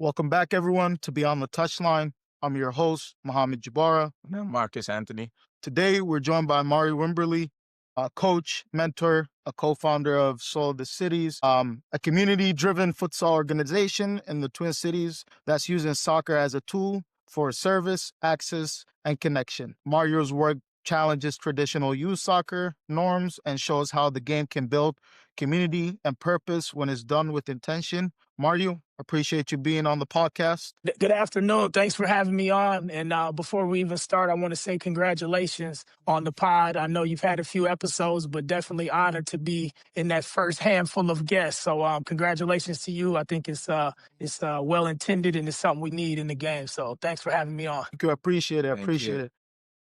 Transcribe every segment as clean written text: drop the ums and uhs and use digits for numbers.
Welcome back, everyone, to Beyond the Touchline. I'm your host, Mohammed Jabara. And I'm Marcus Anthony. Today, we're joined by Mario Wimberly, a coach, mentor, a co-founder of Soul of the Cities, a community-driven futsal organization in the Twin Cities that's using soccer as a tool for service, access, and connection. Mario's work challenges traditional youth soccer norms and shows how the game can build community and purpose when it's done with intention. Mario, appreciate you being on the podcast. Good afternoon. Thanks for having me on. And before we even start, I want to say congratulations on the pod. I know you've had a few episodes, but definitely honored to be in that first handful of guests. So congratulations to you. I think it's well intended and it's something we need in the game. So thanks for having me on. Thank you. I appreciate it. I Thank appreciate you.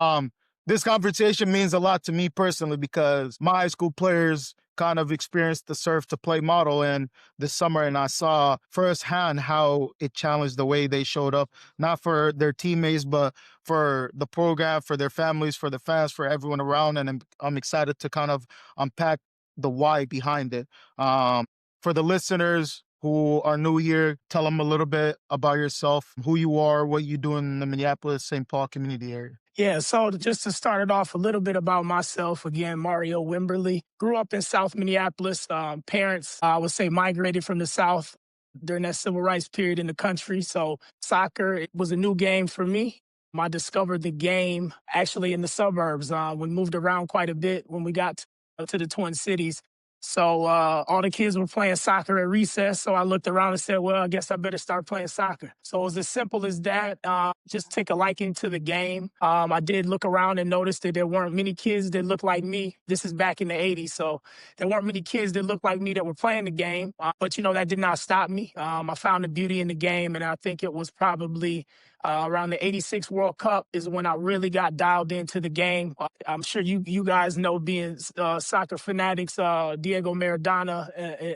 it. This conversation means a lot to me personally because my high school players kind of experienced the surf to play model in this summer, and I saw firsthand how it challenged the way they showed up, not for their teammates, but for the program, for their families, for the fans, for everyone around. And I'm excited to kind of unpack the why behind it. For the listeners who are new here, tell them a little bit about yourself, who you are, what you do in the Minneapolis, St. Paul community area. Yeah, so just to start it off, a little bit about myself. Again, Mario Wimberly. Grew up in South Minneapolis. Parents, I would say, migrated from the South during that civil rights period in the country. So soccer, it was a new game for me. I discovered the game actually in the suburbs. We moved around quite a bit when we got to the Twin Cities. So all the kids were playing soccer at recess. So I looked around and said, well, I guess I better start playing soccer. So it was as simple as that. Just take a liking to the game. I did look around and notice that there weren't many kids that looked like me. This is back in the 80s. So there weren't many kids that looked like me that were playing the game. But, that did not stop me. I found the beauty in the game. And I think it was probably around the 86 World Cup is when I really got dialed into the game. I'm sure you guys know, being soccer fanatics, Diego Maradona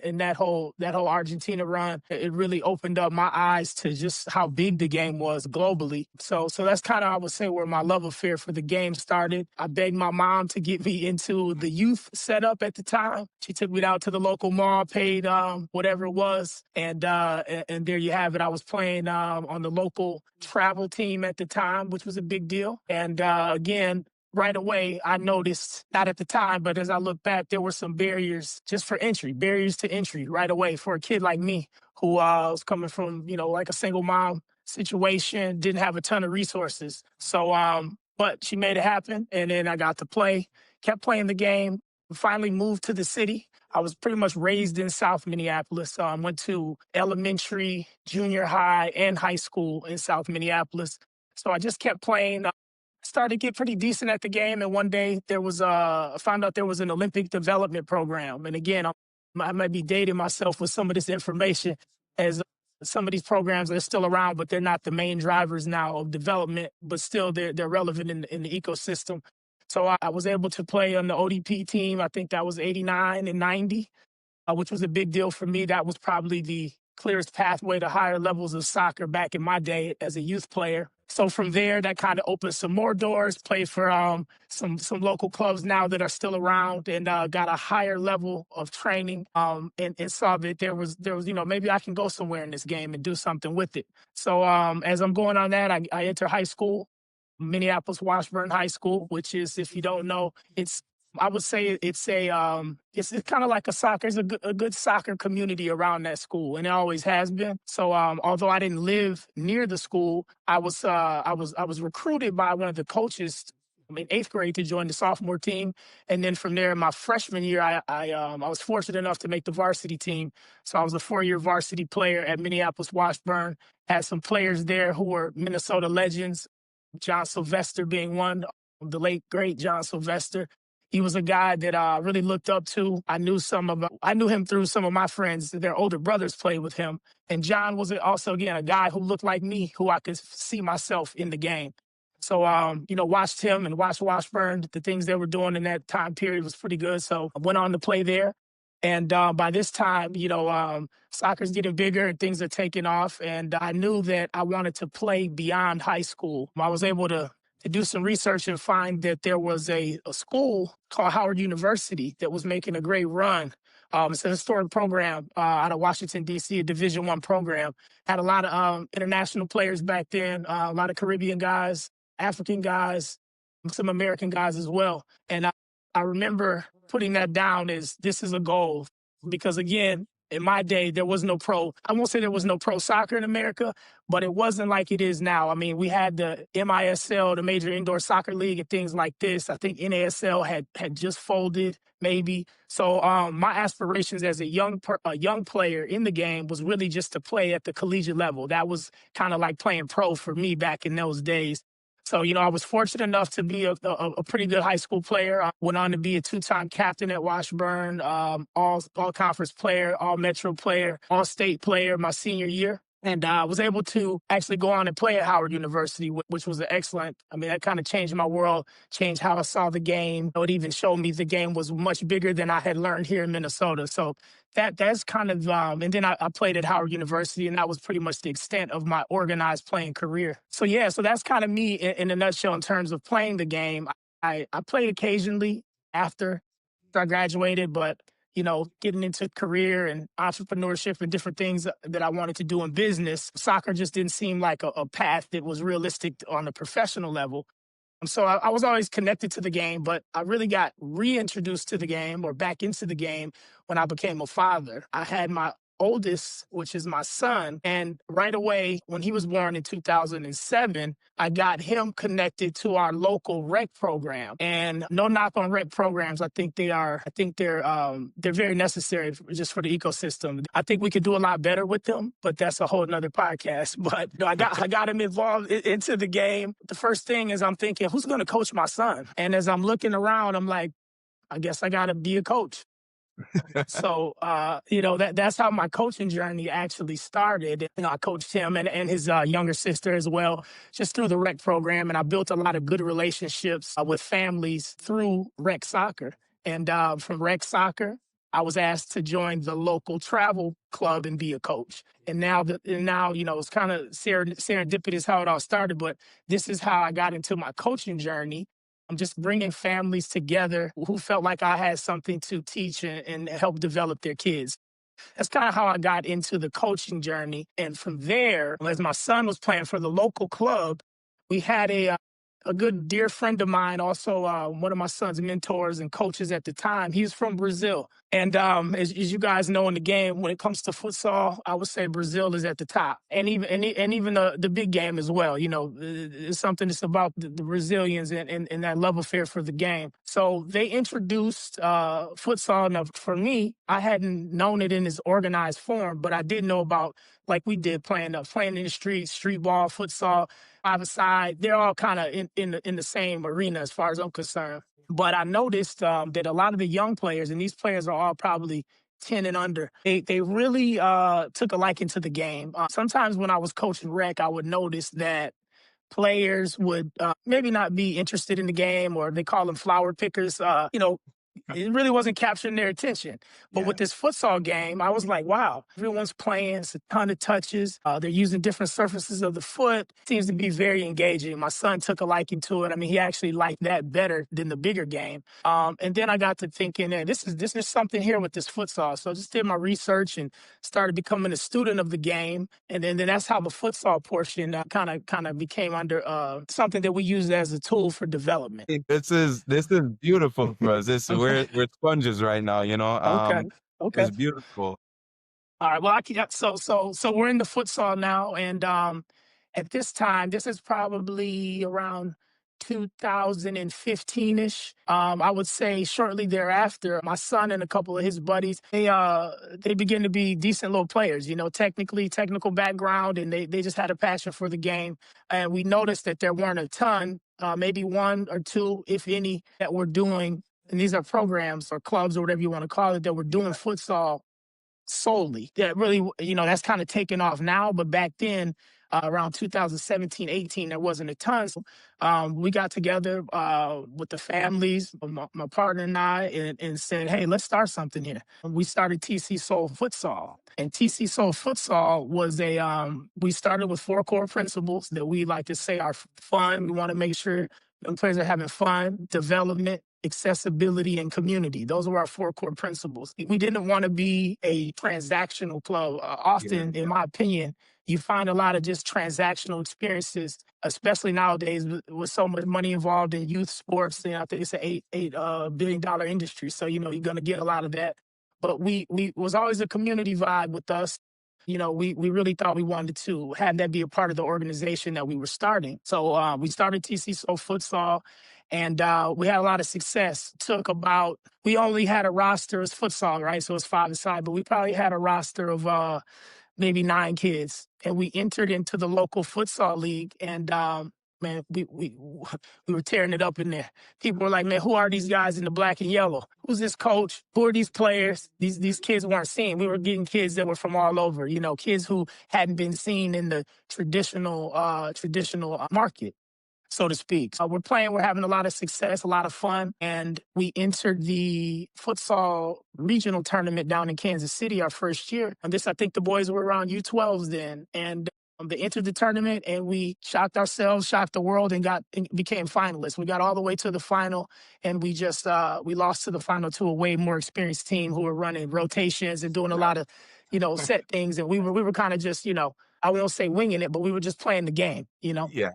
and that whole Argentina run, it really opened up my eyes to just how big the game was globally. So that's kind of, I would say, where my love affair for the game started. I begged my mom to get me into the youth setup at the time. She took me down to the local mall, paid whatever it was, and there you have it. I was playing on the local travel team at the time, which was a big deal. And again, right away, I noticed, not at the time, but as I look back, there were some barriers to entry right away for a kid like me who was coming from, like a single mom situation, didn't have a ton of resources. So, but she made it happen. And then I got to play, kept playing the game, finally moved to the city. I was pretty much raised in South Minneapolis. Went to elementary, junior high, and high school in South Minneapolis. So I just kept playing. Started to get pretty decent at the game. And one day I found out there was an Olympic development program. And again, I might be dating myself with some of this information, as some of these programs are still around, but they're not the main drivers now of development, but still they're relevant in the ecosystem. So I was able to play on the ODP team. I think that was 89 and 90, which was a big deal for me. That was probably the clearest pathway to higher levels of soccer back in my day as a youth player. So from there, that kind of opened some more doors, played for some local clubs now that are still around, and got a higher level of training, and saw that there was, maybe I can go somewhere in this game and do something with it. So as I'm going on that, I enter high school, Minneapolis Washburn High School, which is, if you don't know, I would say it's kind of like there's a good soccer community around that school, and it always has been. So although I didn't live near the school, I was recruited by one of the coaches in 8th grade to join the sophomore team, and then from there, my freshman year, I was fortunate enough to make the varsity team. So I was a 4-year varsity player at Minneapolis Washburn. Had some players there who were Minnesota legends, John Sylvester being one, the late great John Sylvester. He was a guy that I really looked up to. I knew him through some of my friends. Their older brothers played with him. And John was also, again, a guy who looked like me, who I could see myself in the game. So, watched him and watched Washburn. The things they were doing in that time period was pretty good. So I went on to play there. And by this time, soccer's getting bigger and things are taking off. And I knew that I wanted to play beyond high school. I was able to do some research and find that there was a school called Howard University that was making a great run It's a historic program out of Washington D.C., a Division I program. Had a lot of international players back then, a lot of Caribbean guys, African guys, some American guys as well. And I remember putting that down as this is a goal because again, in my day, there was no pro. I won't say there was no pro soccer in America, but it wasn't like it is now. I mean, we had the MISL, the Major Indoor Soccer League, and things like this. I think NASL had just folded, maybe. So my aspirations as a young player in the game was really just to play at the collegiate level. That was kind of like playing pro for me back in those days. So, I was fortunate enough to be a pretty good high school player. I went on to be a two-time captain at Washburn, all conference player, all metro player, all state player my senior year. And I was able to actually go on and play at Howard University, which was an excellent. I mean, that kind of changed my world, changed how I saw the game. It even showed me the game was much bigger than I had learned here in Minnesota. So that's kind of, and then I played at Howard University, and that was pretty much the extent of my organized playing career. So yeah, so that's kind of me in a nutshell in terms of playing the game. I played occasionally after I graduated, but getting into career and entrepreneurship and different things that I wanted to do in business, soccer just didn't seem like a path that was realistic on a professional level. So I was always connected to the game, but I really got reintroduced to the game or back into the game when I became a father. I had my oldest, which is my son, and right away when he was born in 2007, I got him connected to our local rec program. And no knock on rec programs, I think they're very necessary just for the ecosystem. I think we could do a lot better with them, but that's a whole nother podcast. But I got him involved into the game. The first thing is I'm thinking, who's going to coach my son? And as I'm looking around, I'm like, I guess I got to be a coach. So, that's how my coaching journey actually started. I coached him and his younger sister as well, just through the rec program. And I built a lot of good relationships with families through rec soccer. And from rec soccer, I was asked to join the local travel club and be a coach. And now, it's kind of serendipitous how it all started, but this is how I got into my coaching journey. I'm just bringing families together who felt like I had something to teach and help develop their kids. That's kind of how I got into the coaching journey. And from there, as my son was playing for the local club, we had a good dear friend of mine, also one of my son's mentors and coaches at the time. He's from Brazil. And as you guys know in the game, when it comes to futsal, I would say Brazil is at the top. And even the big game as well. It's something that's about the Brazilians and that love affair for the game. So they introduced futsal. Now, for me, I hadn't known it in its organized form, but I did know about, like we did, playing in the streets, street ball, futsal, five-a-side. They're all kind of in the same arena as far as I'm concerned. But I noticed that a lot of the young players, and these players are all probably 10 and under, they really took a liking to the game. Sometimes when I was coaching rec, I would notice that players would maybe not be interested in the game, or they call them flower pickers. It really wasn't capturing their attention. But with this futsal game, I was like, wow, everyone's playing. It's a ton of touches. They're using different surfaces of the foot. Seems to be very engaging. My son took a liking to it. I mean, he actually liked that better than the bigger game. And then I got to thinking, this is something here with this futsal. So I just did my research and started becoming a student of the game. And then that's how the futsal portion kind of became under something that we use as a tool for development. This is beautiful for us. We're sponges right now, Okay. Okay. it's beautiful. All right. Well, so we're in the futsal now, and at this time, this is probably around 2015-ish. I would say shortly thereafter, my son and a couple of his buddies, they begin to be decent little players. Technical background, and they just had a passion for the game. And we noticed that there weren't a ton, maybe one or two, if any, that were doing. And these are programs or clubs or whatever you want to call it that were doing futsal solely. That really, that's kind of taken off now. But back then, around 2017, 18, there wasn't a ton. So we got together with the families, my partner and I, and said, hey, let's start something here. We started TC Soul Futsal. And TC Soul Futsal was we started with 4 core principles that we like to say are fun. We want to make sure young players are having fun, development, accessibility, and community. Those were our four core principles. We didn't want to be a transactional club. Often, in my opinion, you find a lot of just transactional experiences, especially nowadays with so much money involved in youth sports. You know, I think it's an $8 billion industry. So, you know, you're going to get a lot of that. But we was always a community vibe with us. You know, we really thought we wanted to have that be a part of the organization that we were starting. So we started TC Soul Futsal, and we had a lot of success. We only had a roster as futsal, right? So it's 5-a-side, but we probably had a roster of maybe 9 kids, and we entered into the local futsal league, and man, we were tearing it up in there. People were like, "Man, who are these guys in the black and yellow? Who's this coach? Who are these players?" These kids weren't seen. We were getting kids that were from all over, you know, kids who hadn't been seen in the traditional market, so to speak. We're playing, we're having a lot of success, a lot of fun. And we entered the futsal regional tournament down in Kansas City our first year. And I think the boys were around U12s then. And they entered the tournament, and we shocked ourselves, shocked the world, and became finalists. We got all the way to the final, and we lost to the final to a way more experienced team who were running rotations and doing a lot of, you know, set things. And we were kind of just, you know, I won't say winging it, but we were just playing the game, you know? Yeah.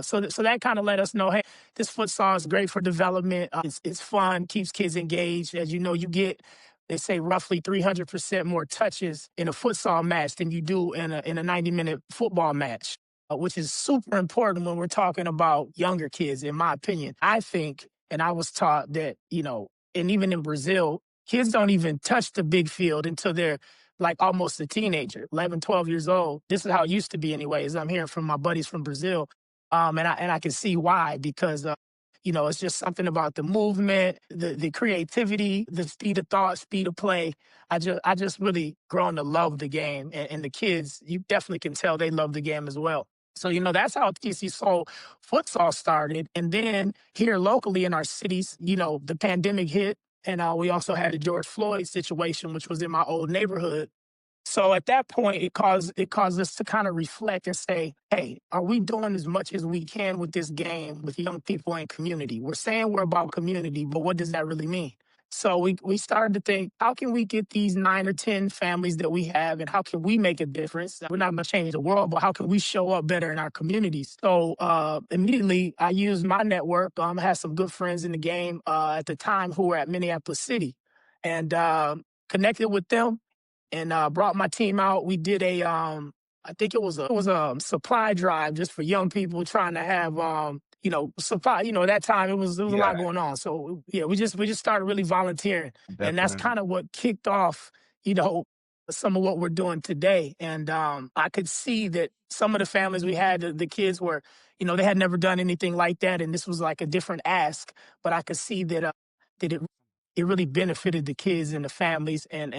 So that kind of let us know, hey, this futsal is great for development. It's fun, keeps kids engaged. As you know, you get, they say, roughly 300% more touches in a futsal match than you do in a 90-minute football match, which is super important when we're talking about younger kids, in my opinion. I think, and I was taught that, you know, and even in Brazil, kids don't even touch the big field until they're like almost a teenager, 11, 12 years old. This is how it used to be anyways. I'm hearing from my buddies from Brazil. And I can see why, because you know, it's just something about the movement, the creativity, the speed of thought, speed of play. I just really grown to love the game, and the kids, you definitely can tell they love the game as well. So, you know, that's how TC Soul Futsal started. And then here locally in our cities, you know, the pandemic hit, and we also had the George Floyd situation, which was in my old neighborhood. So at that point, it caused us to kind of reflect and say, hey, are we doing as much as we can with this game with young people and community? We're saying we're about community, but what does that really mean? So we started to think, how can we get these 9 or 10 families that we have, and how can we make a difference? We're not going to change the world, but how can we show up better in our communities? So immediately I used my network. I had some good friends in the game at the time who were at Minneapolis City, and connected with them, and brought my team out. We did I think it was a supply drive just for young people trying to have you know, supply. You know, at that time it was a lot going on. So yeah, we just started really volunteering, and that's Definitely. kind of what kicked off, you know, some of what we're doing today. And I could see that some of the families we had, the kids were, you know, they had never done anything like that, and this was like a different ask. But I could see that it really benefited the kids and the families, and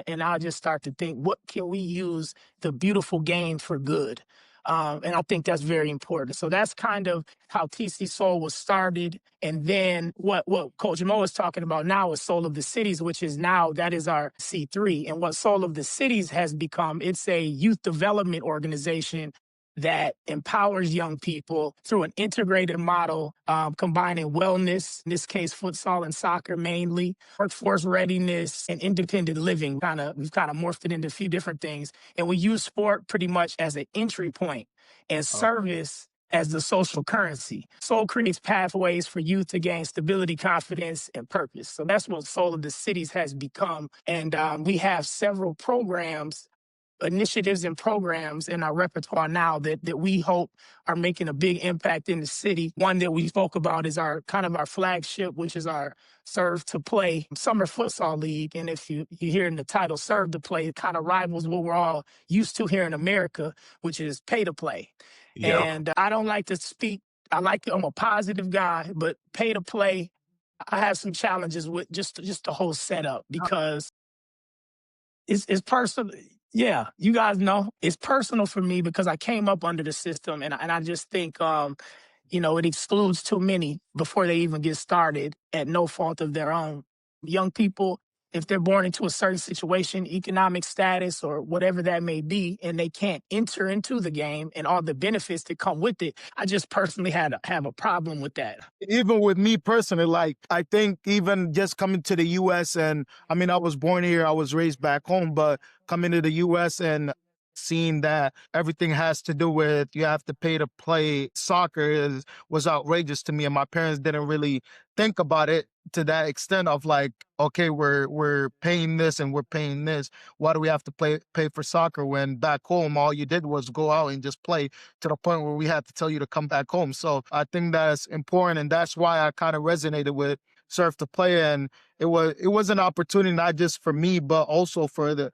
I just start to think, what can we use the beautiful game for good? And I think that's very important. So that's kind of how TC Soul was started. And then what Coach Mo is talking about now is Soul of the Cities, which is now, that is our C3. And what Soul of the Cities has become, it's a youth development organization that empowers young people through an integrated model, combining wellness, in this case, futsal and soccer mainly, workforce readiness, and independent living. We've kind of morphed it into a few different things. And we use sport pretty much as an entry point, and service as the social currency. Soul creates pathways for youth to gain stability, confidence, and purpose. So that's what Soul of the Cities has become. And we have several initiatives and programs in our repertoire now that we hope are making a big impact in the city. One that we spoke about is our flagship, which is our Serve to Play Summer Futsal League. And if you hear in the title Serve to Play, it kind of rivals what we're all used to here in America, which is pay to play. Yep. And I don't like to speak, I'm a positive guy, but pay to play, I have some challenges with just the whole setup, because it's personal. Yeah, you guys know it's personal for me because I came up under the system, and I just think you know, it excludes too many before they even get started at no fault of their own. Young people if they're born into a certain situation, economic status, or whatever that may be, and they can't enter into the game and all the benefits that come with it. I just personally have a problem with that. Even with me personally, like I think even just coming to the US, and I mean I was born here, I was raised back home, but coming to the US and seeing that everything has to do with you have to pay to play soccer was outrageous to me. And my parents didn't really think about it to that extent of like, okay, we're paying this and we're paying this. Why do we have to pay for soccer when back home all you did was go out and just play, to the point where we had to tell you to come back home? So I think that's important, and that's why I kind of resonated with Surf to Play. And it was an opportunity not just for me, but also for the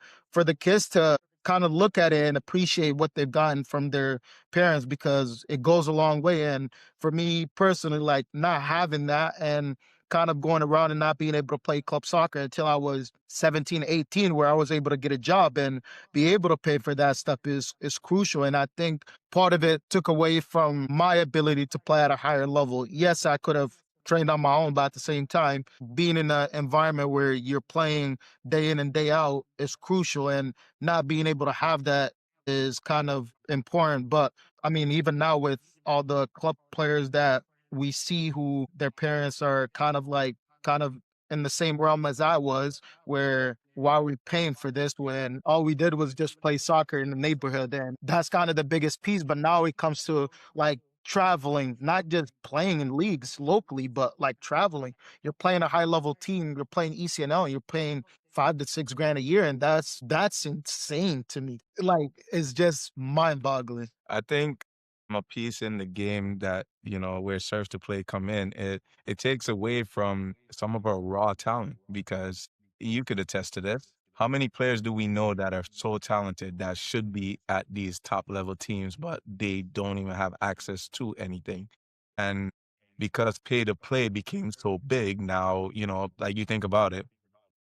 kids to kind of look at it and appreciate what they've gotten from their parents, because it goes a long way. And for me personally, like not having that and kind of going around and not being able to play club soccer until I was 17, 18, where I was able to get a job and be able to pay for that stuff is crucial. And I think part of it took away from my ability to play at a higher level. Yes, I could have trained on my own, but at the same time, being in an environment where you're playing day in and day out is crucial. And not being able to have that is kind of important. But I mean, even now with all the club players that we see who their parents are kind of in the same realm as I was, where why are we paying for this when all we did was just play soccer in the neighborhood? And that's kind of the biggest piece. But now it comes to like traveling, not just playing in leagues locally, but like traveling. You're playing a high level team, you're playing ECNL, you're paying 5 to 6 grand a year, and that's insane to me. Like it's just mind boggling. I think a piece in the game that, where Surf to Play come in, it takes away from some of our raw talent because you could attest to this. How many players do we know that are so talented that should be at these top level teams, but they don't even have access to anything? And because pay to play became so big now, like you think about it,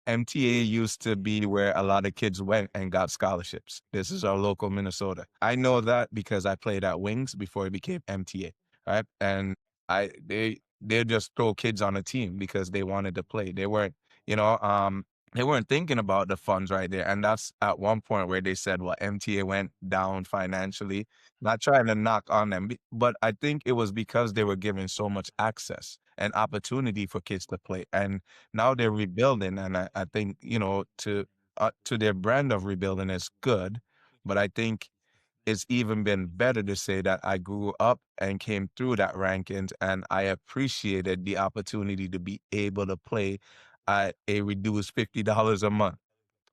MTA used to be where a lot of kids went and got scholarships. This is our local Minnesota. I know that because I played at Wings before it became MTA, right? And they just throw kids on a team because they wanted to play. You know, um, they weren't thinking about the funds right there. And that's at one point where they said, well, MTA went down financially. Not trying to knock on them, but I think it was because they were given so much access and opportunity for kids to play. And now they're rebuilding, and I think to their brand of rebuilding is good, but I think it's even been better to say that I grew up and came through that rankings, and I appreciated the opportunity to be able to play at a reduced $50 a month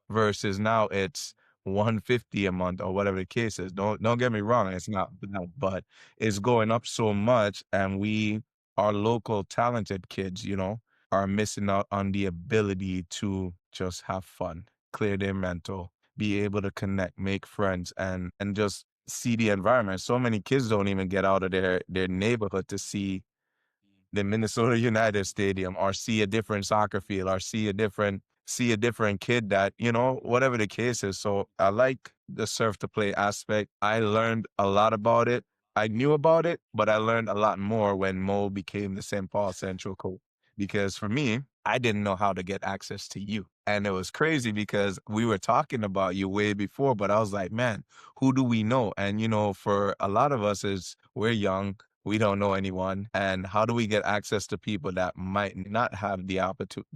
versus now it's 150 a month or whatever the case is. Don't get me wrong, it's not bad, but it's going up so much, and our local talented kids, are missing out on the ability to just have fun, clear their mental, be able to connect, make friends, and just see the environment. So many kids don't even get out of their neighborhood to see the Minnesota United Stadium or see a different soccer field or see a different kid that, whatever the case is. So I like the Surf to Play aspect. I learned a lot about it. I knew about it, but I learned a lot more when Mo became the St. Paul Central coach. Because for me, I didn't know how to get access to you. And it was crazy because we were talking about you way before, but I was like, man, who do we know? And, for a lot of us is we're young, we don't know anyone. And how do we get access to people that might not have the opportunity,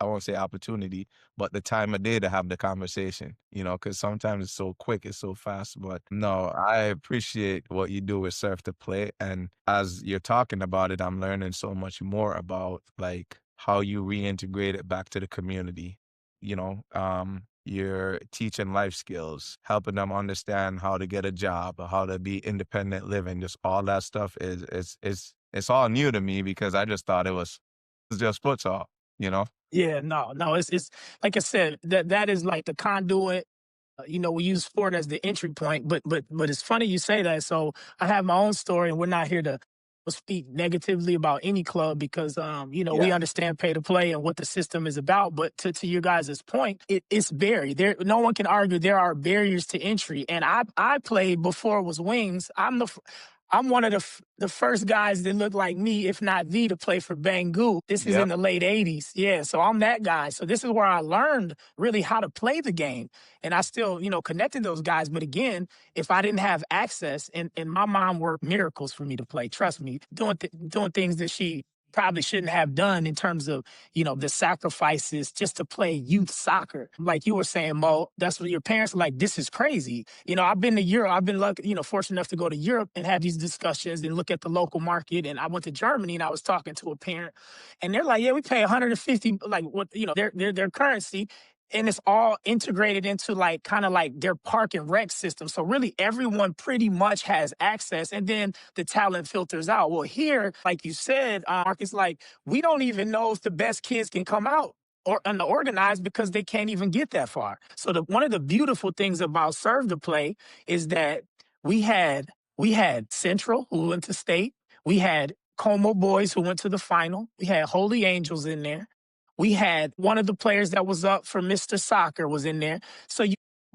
I won't say opportunity, but the time of day to have the conversation, because sometimes it's so quick, it's so fast. But no, I appreciate what you do with Surf to Play. And as you're talking about it, I'm learning so much more about like how you reintegrate it back to the community. You're teaching life skills, helping them understand how to get a job, how to be independent living. Just all that stuff it's all new to me because I just thought it's just futsal, you know? Yeah, no, it's like I said, that is like the conduit. We use sport as the entry point, but it's funny you say that. So I have my own story, and we're not here to speak negatively about any club because we Yeah. understand pay to play and what the system is about. But to your guys' point, it's buried there. No one can argue there are barriers to entry. And I played before it was Wings. I'm one of the first guys that look like me, if not the, to play for Banggood. This is in Yep. the late 80s. Yeah, so I'm that guy. So this is where I learned really how to play the game. And I still, connected those guys. But again, if I didn't have access, and my mom worked miracles for me to play, trust me, doing things that she probably shouldn't have done in terms of, the sacrifices just to play youth soccer. Like you were saying, Mo, that's what your parents are like, this is crazy. I've been to Europe. I've been lucky, fortunate enough to go to Europe and have these discussions and look at the local market. And I went to Germany and I was talking to a parent and they're like, yeah, we pay 150, like what, their currency. And it's all integrated into like kind of like their park and rec system. So really everyone pretty much has access and then the talent filters out. Well, here, like you said, Mark, it's like we don't even know if the best kids can come out or unorganized because they can't even get that far. So one of the beautiful things about Serve to Play is that we had Central who went to state, we had Como boys who went to the final, we had Holy Angels in there. We had one of the players that was up for Mr. Soccer was in there. So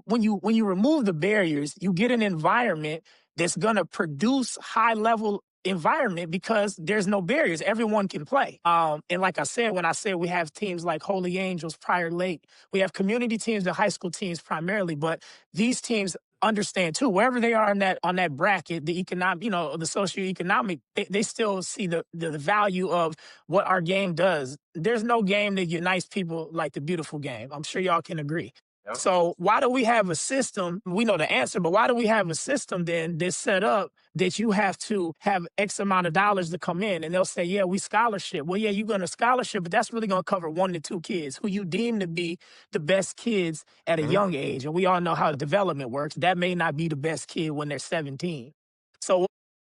when you remove the barriers, you get an environment that's going to produce high level environment because there's no barriers. Everyone can play. And like I said, when I said we have teams like Holy Angels, Prior Lake, we have community teams and high school teams primarily, but these teams understand too, wherever they are on that bracket, the economic, the socioeconomic, they still see the value of what our game does. There's no game that unites people like the beautiful game. I'm sure y'all can agree. Yep. So why do we have a system? We know the answer, but why do we have a system then that's set up that you have to have X amount of dollars to come in? And they'll say, yeah, we scholarship. Well, yeah, you're going to scholarship, but that's really going to cover 1 to 2 kids who you deem to be the best kids at a young age. And we all know how development works. That may not be the best kid when they're 17. So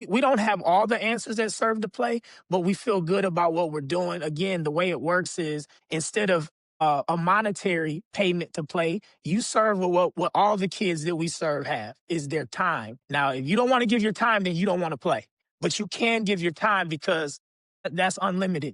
we don't have all the answers that Serve to Play, but we feel good about what we're doing. Again, the way it works is instead of a monetary payment to play, you serve with what all the kids that we serve have is their time. Now, if you don't want to give your time, then you don't want to play. But you can give your time because that's unlimited.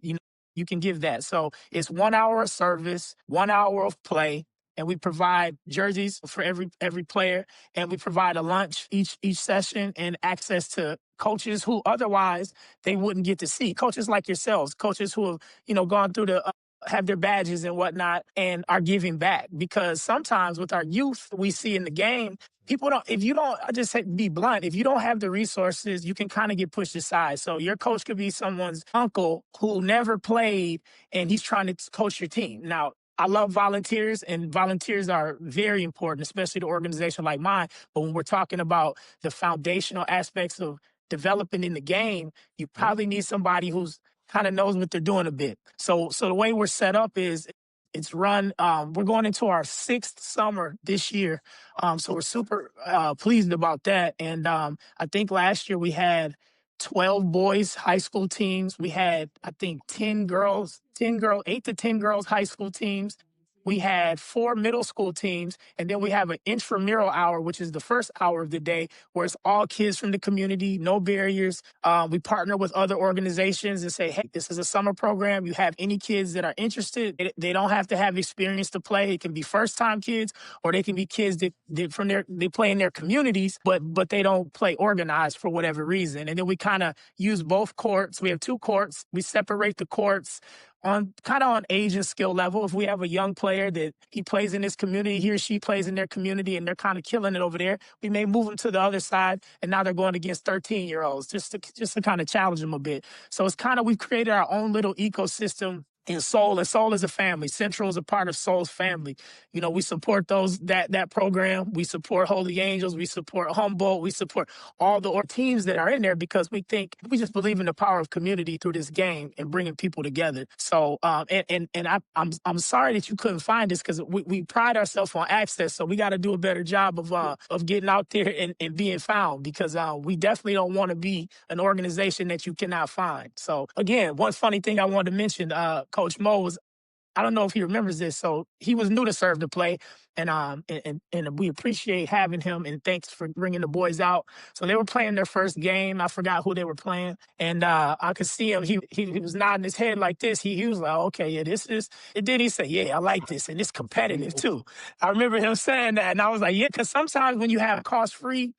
You can give that. So it's 1 hour of service, 1 hour of play, and we provide jerseys for every player, and we provide a lunch each session and access to coaches who otherwise they wouldn't get to see. Coaches like yourselves, coaches who have gone through have their badges and whatnot and are giving back. Because sometimes with our youth, we see in the game, people don't, if you don't, I just say be blunt, if you don't have the resources, you can kind of get pushed aside. So your coach could be someone's uncle who never played and he's trying to coach your team. Now, I love volunteers, and volunteers are very important, especially to an organization like mine. But when we're talking about the foundational aspects of developing in the game, you probably need somebody who's kind of knows what they're doing a bit. So the way we're set up is it's run. We're going into our 6th summer this year. So we're super pleased about that. And I think last year we had 12 boys high school teams. We had, I think, 8 to 10 girls high school teams. We had 4 middle school teams, and then we have an intramural hour, which is the first hour of the day, where it's all kids from the community, no barriers. We partner with other organizations and say, hey, this is a summer program. You have any kids that are interested. They don't have to have experience to play. It can be first-time kids, or they can be kids that they play in their communities, but they don't play organized for whatever reason. And then we kind of use both courts. We have 2 courts. We separate the courts on age and skill level. If we have a young player that he plays in his community, he or she plays in their community, and they're kind of killing it over there, we may move them to the other side, and now they're going against 13-year-olds just to kind of challenge them a bit. So it's we've created our own little ecosystem in Soul, and Soul is a family. Central is a part of Soul's family. We support that program. We support Holy Angels. We support Humboldt. We support all the teams that are in there because we just believe in the power of community through this game and bringing people together. So, I'm sorry that you couldn't find this because we pride ourselves on access. So we got to do a better job of getting out there and being found because we definitely don't want to be an organization that you cannot find. So again, one funny thing I wanted to mention, Coach Mo was, I don't know if he remembers this, so he was new to Serve to Play, and we appreciate having him, and thanks for bringing the boys out. So they were playing their first game. I forgot who they were playing, and I could see him. He was nodding his head like this. He was like, okay, yeah, this is. And then he said, yeah, I like this, and it's competitive too. I remember him saying that, and I was like, yeah, because sometimes when you have cost-free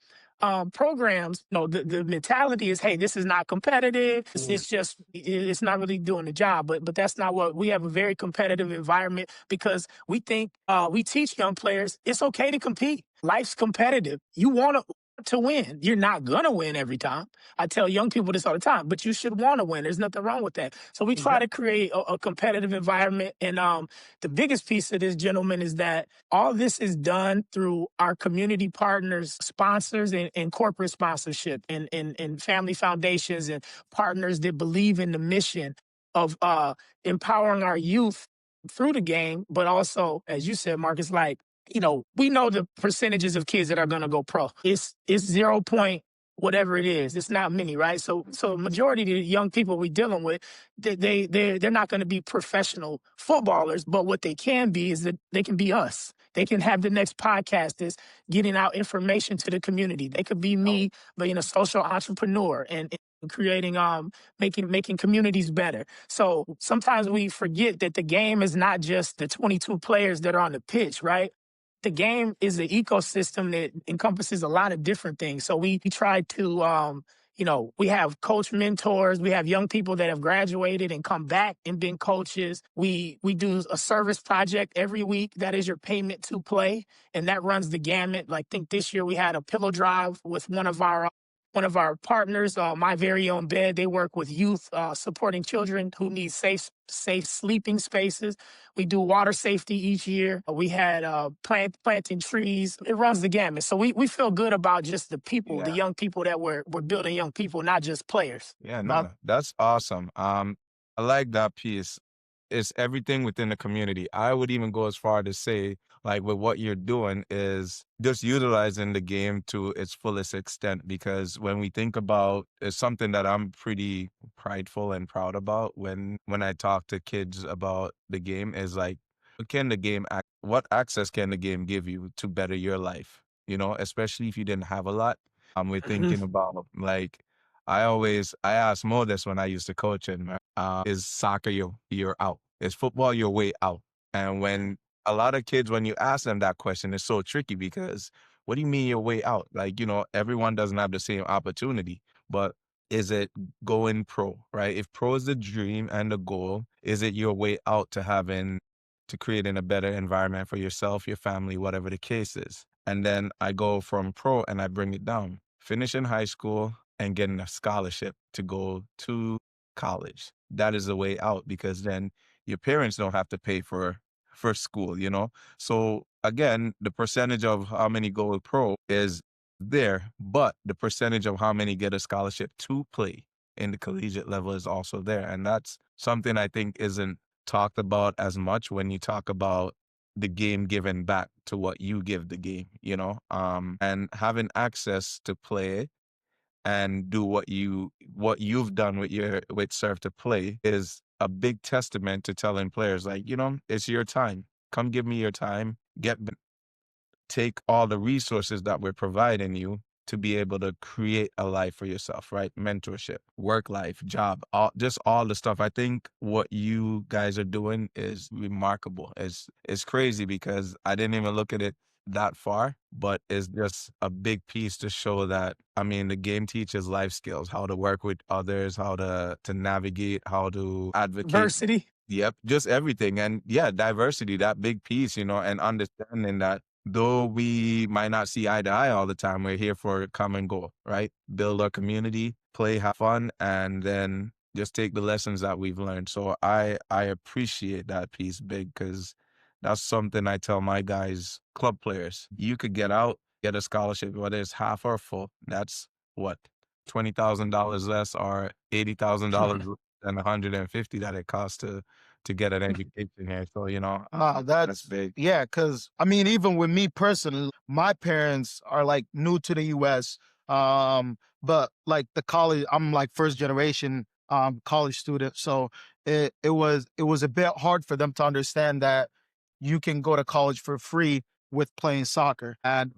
programs, the mentality is, hey, this is not competitive. It's just, it's not really doing the job. But that's not what we have. A very competitive environment because we think we teach young players it's okay to compete. Life's competitive. You want to win. You're not gonna win every time. I tell young people this all the time, but you should want to win. There's nothing wrong with that. So we try to create a competitive environment. And the biggest piece of this, gentlemen, is that all this is done through our community partners, sponsors, and corporate sponsorship, and family foundations and partners that believe in the mission of empowering our youth through the game, but also, as you said, Marcus, like, we know the percentages of kids that are going to go pro. It's 0 point whatever it is. It's not many, right? So majority of the young people we're dealing with, they're not going to be professional footballers, but what they can be is that they can be us. They can have the next podcast that's getting out information to the community. They could be me, being a social entrepreneur and creating making communities better. So sometimes we forget that the game is not just the 22 players that are on the pitch, right? The game is an ecosystem that encompasses a lot of different things. So we try to, we have coach mentors. We have young people that have graduated and come back and been coaches. We do a service project every week. That is your payment to play. And that runs the gamut. Like, I think this year we had a pillow drive with one of our partners, My Very Own Bed. They work with youth, supporting children who need safe sleeping spaces. We do water safety each year. We had planting trees. It runs the gamut. So we feel good about just the people, the young people that we're building young people, not just players. Yeah, Not no, that's awesome. I like that piece. It's everything within the community. I would even go as far to say, like, with what you're doing is just utilizing the game to its fullest extent. Because when we think about, it's something that I'm pretty prideful and proud about when I talk to kids about the game is like, what access can the game give you to better your life? Especially if you didn't have a lot. We're thinking about, like, I asked Mo this when I used to coach him. Is soccer your out? Is football your way out? And when a lot of kids, when you ask them that question, it's so tricky because what do you mean your way out? Like, everyone doesn't have the same opportunity, but is it going pro, right? If pro is the dream and the goal, is it your way out to creating a better environment for yourself, your family, whatever the case is? And then I go from pro and I bring it down. Finishing high school and getting a scholarship to go to college. That is the way out because then your parents don't have to pay for school. So again, the percentage of how many go pro is there, but the percentage of how many get a scholarship to play in the collegiate level is also there. And that's something I think isn't talked about as much when you talk about the game giving back to what you give the game. And having access to play and do what you've done with Serve to Play is a big testament to telling players, like, it's your time. Come give me your time. Take all the resources that we're providing you to be able to create a life for yourself, right? Mentorship, work life, job, all the stuff. I think what you guys are doing is remarkable. It's crazy because I didn't even look at it that far, but it's just a big piece to show that, I mean, the game teaches life skills, how to work with others, how to navigate, how to advocate. Diversity. Yep, just everything. And yeah, diversity, that big piece, and understanding that though we might not see eye to eye all the time, we're here for a common goal, right? Build our community, play, have fun, and then just take the lessons that we've learned. So I appreciate that piece big because that's something I tell my guys, club players. You could get out, get a scholarship, whether it's half or full. That's what, $20,000 less or $80,000 than 150 that it costs to get an education here. So, that's big. Yeah, because I mean, even with me personally, my parents are like new to the US. But like the college, I'm like first generation college student. So it was a bit hard for them to understand that you can go to college for free with playing soccer. And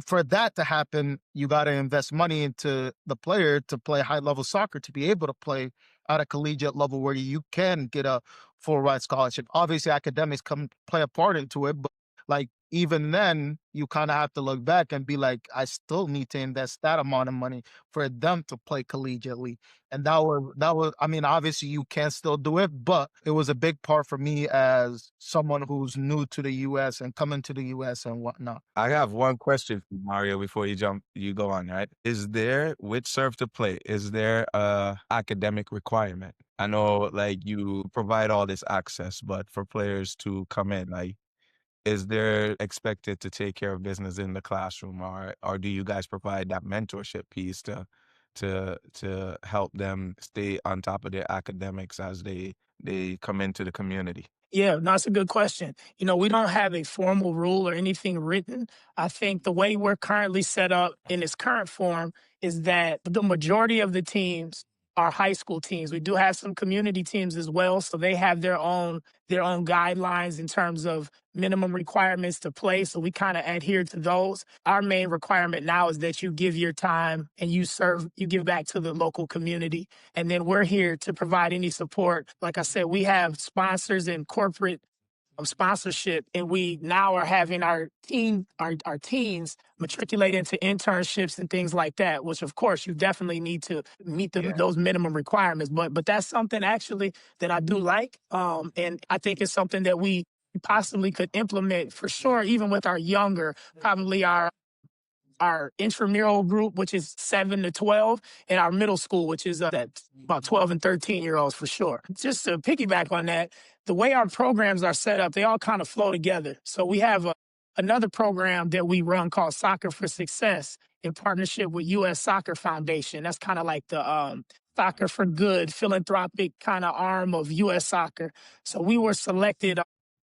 for that to happen, you got to invest money into the player to play high level soccer to be able to play at a collegiate level where you can get a full ride scholarship. Obviously, academics come play a part into it, but like even then you kind of have to look back and be like, I still need to invest that amount of money for them to play collegiately. And that was I mean, obviously you can still do it, but it was a big part for me as someone who's new to the US and coming to the US and whatnot. I have one question for you, Mario, before you go on, right? Is there, with Serve to Play, is there a academic requirement? I know like you provide all this access, but for players to come in, like, is there expected to take care of business in the classroom, or do you guys provide that mentorship piece to help them stay on top of their academics as they come into the community? Yeah, no, that's a good question. We don't have a formal rule or anything written. I think the way we're currently set up in its current form is that the majority of the teams are high school teams. We do have some community teams as well, so they have their own guidelines in terms of minimum requirements to play. So we kind of adhere to those. Our main requirement now is that you give your time and you give back to the local community. And then we're here to provide any support. Like I said, we have sponsors and corporate sponsorship, and we now are having our teens matriculate into internships and things like that, which of course you definitely need to meet Yeah. those minimum requirements. But that's something actually that I do like, and I think it's something that we possibly could implement for sure, even with our younger, probably our intramural group, which is 7 to 12, and our middle school, which is that about 12 and 13-year-olds for sure. Just to piggyback on that, the way our programs are set up, they all kind of flow together. So we have another program that we run called Soccer for Success in partnership with U.S. Soccer Foundation. That's kind of like the Soccer for Good philanthropic kind of arm of U.S. Soccer. So we were selected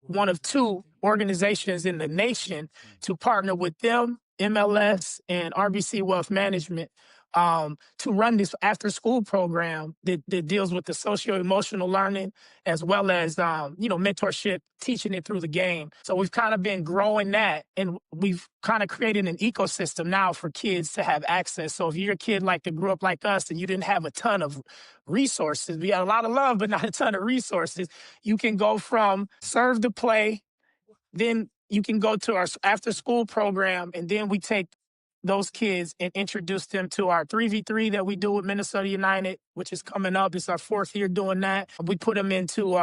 one of two organizations in the nation to partner with them, MLS and RBC Wealth Management, to run this after school program that deals with the socio emotional learning as well as, mentorship, teaching it through the game. So we've kind of been growing that, and we've kind of created an ecosystem now for kids to have access. So if you're a kid that grew up like us and you didn't have a ton of resources, we had a lot of love, but not a ton of resources, you can go from Serve to Play, then you can go to our after school program, and then we take those kids and introduce them to our 3v3 that we do with Minnesota United, which is coming up. It's our 4th year doing that. We put them into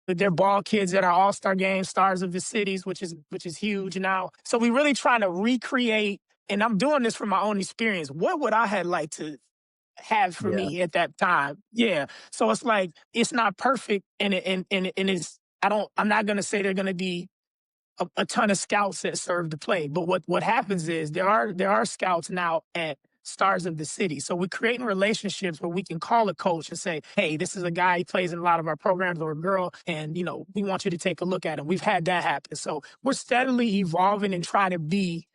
their ball kids at our All-Star game, Stars of the Cities, which is huge now. So we really trying to recreate, and I'm doing this from my own experience. What would I have liked to have for Yeah. me at that time? Yeah. So it's like it's not perfect, and it's I'm not gonna say they're gonna be a ton of scouts that Serve to Play. But what happens is there are scouts now at Stars of the City. So we're creating relationships where we can call a coach and say, hey, this is a guy, he plays in a lot of our programs, or a girl, and we want you to take a look at him. We've had that happen. So we're steadily evolving and trying to be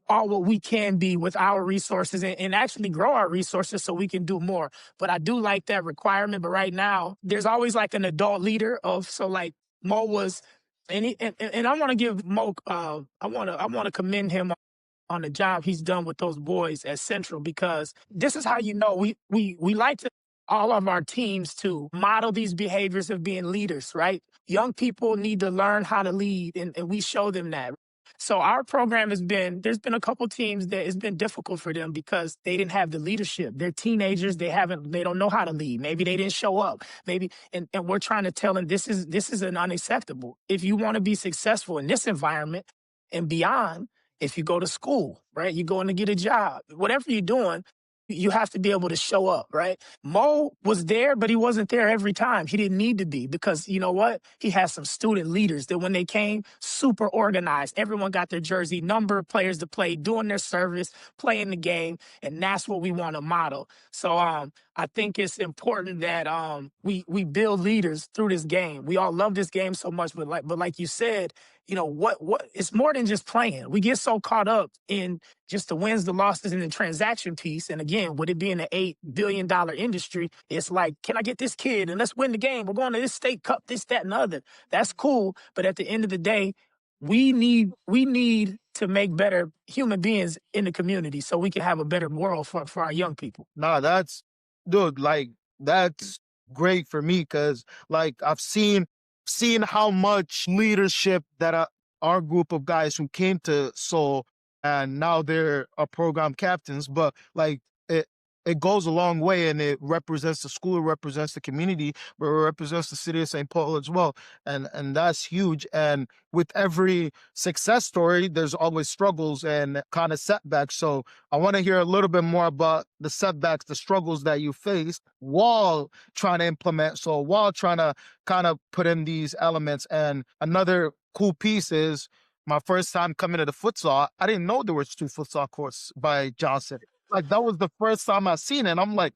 all what we can be with our resources, and actually grow our resources so we can do more. But I do like that requirement. But right now, there's always like an adult leader so like Mo was, and I want to give Mo, I want to commend him on the job he's done with those boys at Central, because this is how we like to all of our teams to model these behaviors of being leaders, right? Young people need to learn how to lead, and we show them that. So our program there's been a couple teams that it's been difficult for them because they didn't have the leadership. They're teenagers. They don't know how to lead. Maybe they didn't show up. Maybe, and we're trying to tell them this is an unacceptable. If you want to be successful in this environment and beyond, if you go to school, right, you're going to get a job, whatever you're doing, you have to be able to show up, right? Mo was there, but he wasn't there every time. He didn't need to be, because you know what? He has some student leaders that when they came, super organized. Everyone got their jersey number, players to play, doing their service, playing the game, and that's what we want to model. So I think it's important that we build leaders through this game. We all love this game so much, but like you said, what it's more than just playing. We get so caught up in just the wins, the losses, and the transaction piece. And again, with it being an $8 billion industry, it's like, can I get this kid and let's win the game? We're going to this state cup, this, that, and the other. That's cool. But at the end of the day, we need to make better human beings in the community so we can have a better world for our young people. Nah, dude, that's great for me because like I've seen how much leadership that our group of guys who came to Seoul and now they're program captains, but like it goes a long way and it represents the school, it represents the community, but it represents the city of St. Paul as well. And that's huge. And with every success story, there's always struggles and kind of setbacks. So I want to hear a little bit more about the setbacks, the struggles that you faced while trying to implement, so while trying to kind of put in these elements. And another cool piece is my first time coming to the futsal, I didn't know there was 2 futsal courts by Johnson. Like, that was the first time I seen it, and I'm like,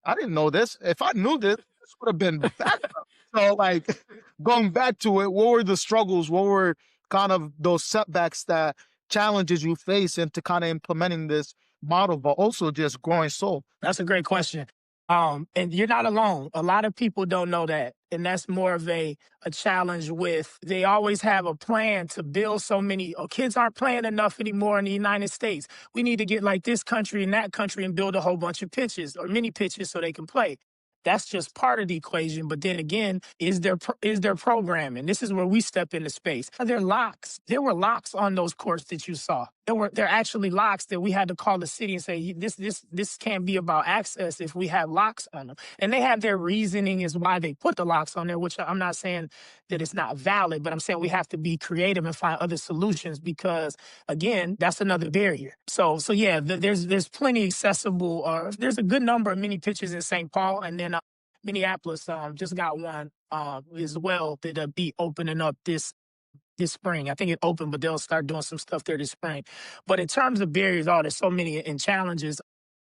"I didn't know this. If I knew this would have been back." So, like, going back to it, what were the struggles? What were kind of those setbacks, that challenges you face into kinda implementing this model, but also just growing Soul? That's a great question. And you're not alone. A lot of people don't know that. And that's more of a challenge with, they always have a plan to build so many, oh, kids aren't playing enough anymore in the United States. We need to get like this country and that country and build a whole bunch of pitches or mini pitches so they can play. That's just part of the equation. But then again, is there programming? This is where we step into space. Are there locks? There were locks on those courts that you saw. There actually locks that we had to call the city and say, this can't be about access if we have locks on them. And they have their reasoning is why they put the locks on there, which I'm not saying that it's not valid, but I'm saying we have to be creative and find other solutions because, again, that's another barrier. So yeah, there's plenty accessible, there's a good number of mini pitches in St. Paul, and then Minneapolis just got one as well that'll be opening up this spring. I think it opened, but they'll start doing some stuff there this spring. But in terms of barriers, there's so many and challenges.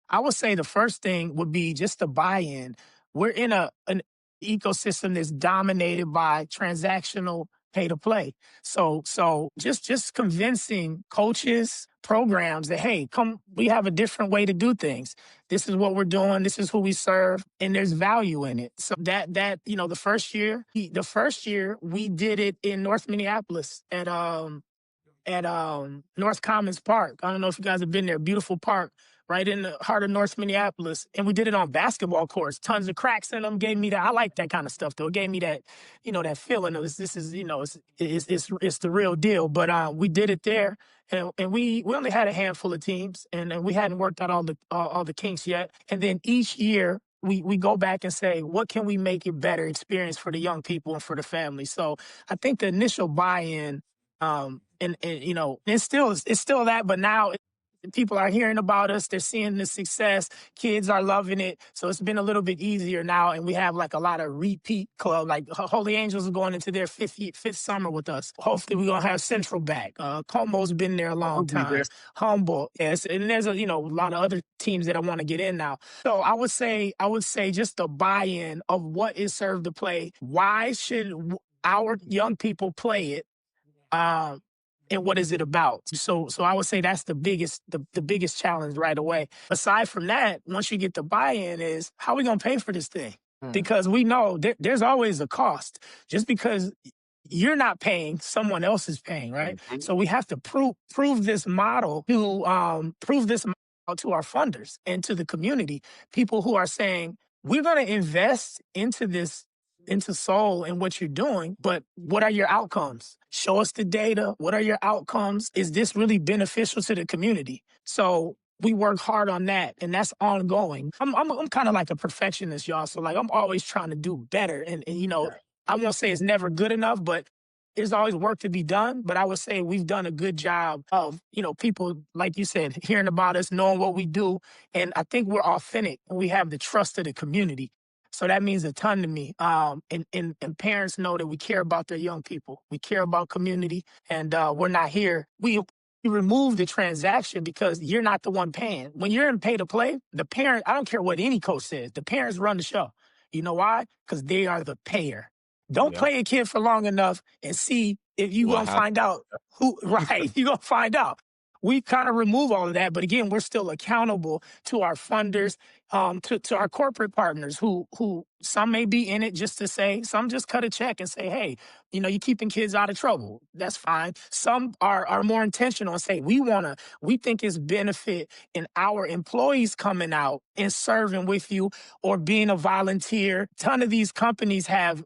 I would say the first thing would be just the buy-in. We're in an ecosystem that's dominated by transactional pay to play. So just convincing coaches, programs that, hey, come, we have a different way to do things. This is what we're doing. This is who we serve, and there's value in it. So that the first year we did it in North Minneapolis at North Commons Park. I don't know if you guys have been there. Beautiful park right in the heart of North Minneapolis. And we did it on basketball courts. Tons of cracks in them. Gave me that. I like that kind of stuff, though. It gave me that, that feeling of this is, it's the real deal. But we did it there. And we only had a handful of teams, and we hadn't worked out all the kinks yet. And then each year, we go back and say, what can we make it better experience for the young people and for the family? So I think the initial buy-in, and it's still that, but now people are hearing about us. They're seeing the success. Kids are loving it. So it's been a little bit easier now. And we have like a lot of repeat club, like Holy Angels are going into their fifth summer with us. Hopefully we're going to have Central back. Como's been there a long time. Humboldt. Yes. And there's a lot of other teams that I want to get in now. So I would say just the buy-in of what is served to play. Why should our young people play it? And what is it about? So I would say that's the biggest challenge right away. Aside from that, once you get the buy-in, is how are we gonna pay for this thing? Because we know there's always a cost. Just because you're not paying, someone else is paying, right? Mm-hmm. So we have to prove this model to our funders and to the community, people who are saying, we're gonna invest into Soul and what you're doing, but what are your outcomes? Show us the data. What are your outcomes? Is this really beneficial to the community? So we work hard on that, and that's ongoing. I'm kind of like a perfectionist, y'all. So like I'm always trying to do better, and I won't say it's never good enough, but there's always work to be done. But I would say we've done a good job of people, like you said, hearing about us, knowing what we do, and I think we're authentic and we have the trust of the community. So that means a ton to me. And parents know that we care about their young people. We care about community, and we're not here. We remove the transaction because you're not the one paying. When you're in pay to play, the parent, I don't care what any coach says, the parents run the show. You know why? Because they are the payer. Don't play a kid for long enough and see if you're going to find out who, right, you're going to find out. We kind of remove all of that, but again, we're still accountable to our funders, to our corporate partners who some may be in it just to say, some just cut a check and say, hey, you're keeping kids out of trouble. That's fine. Some are more intentional and say, we think it's benefit in our employees coming out and serving with you or being a volunteer. A ton of these companies have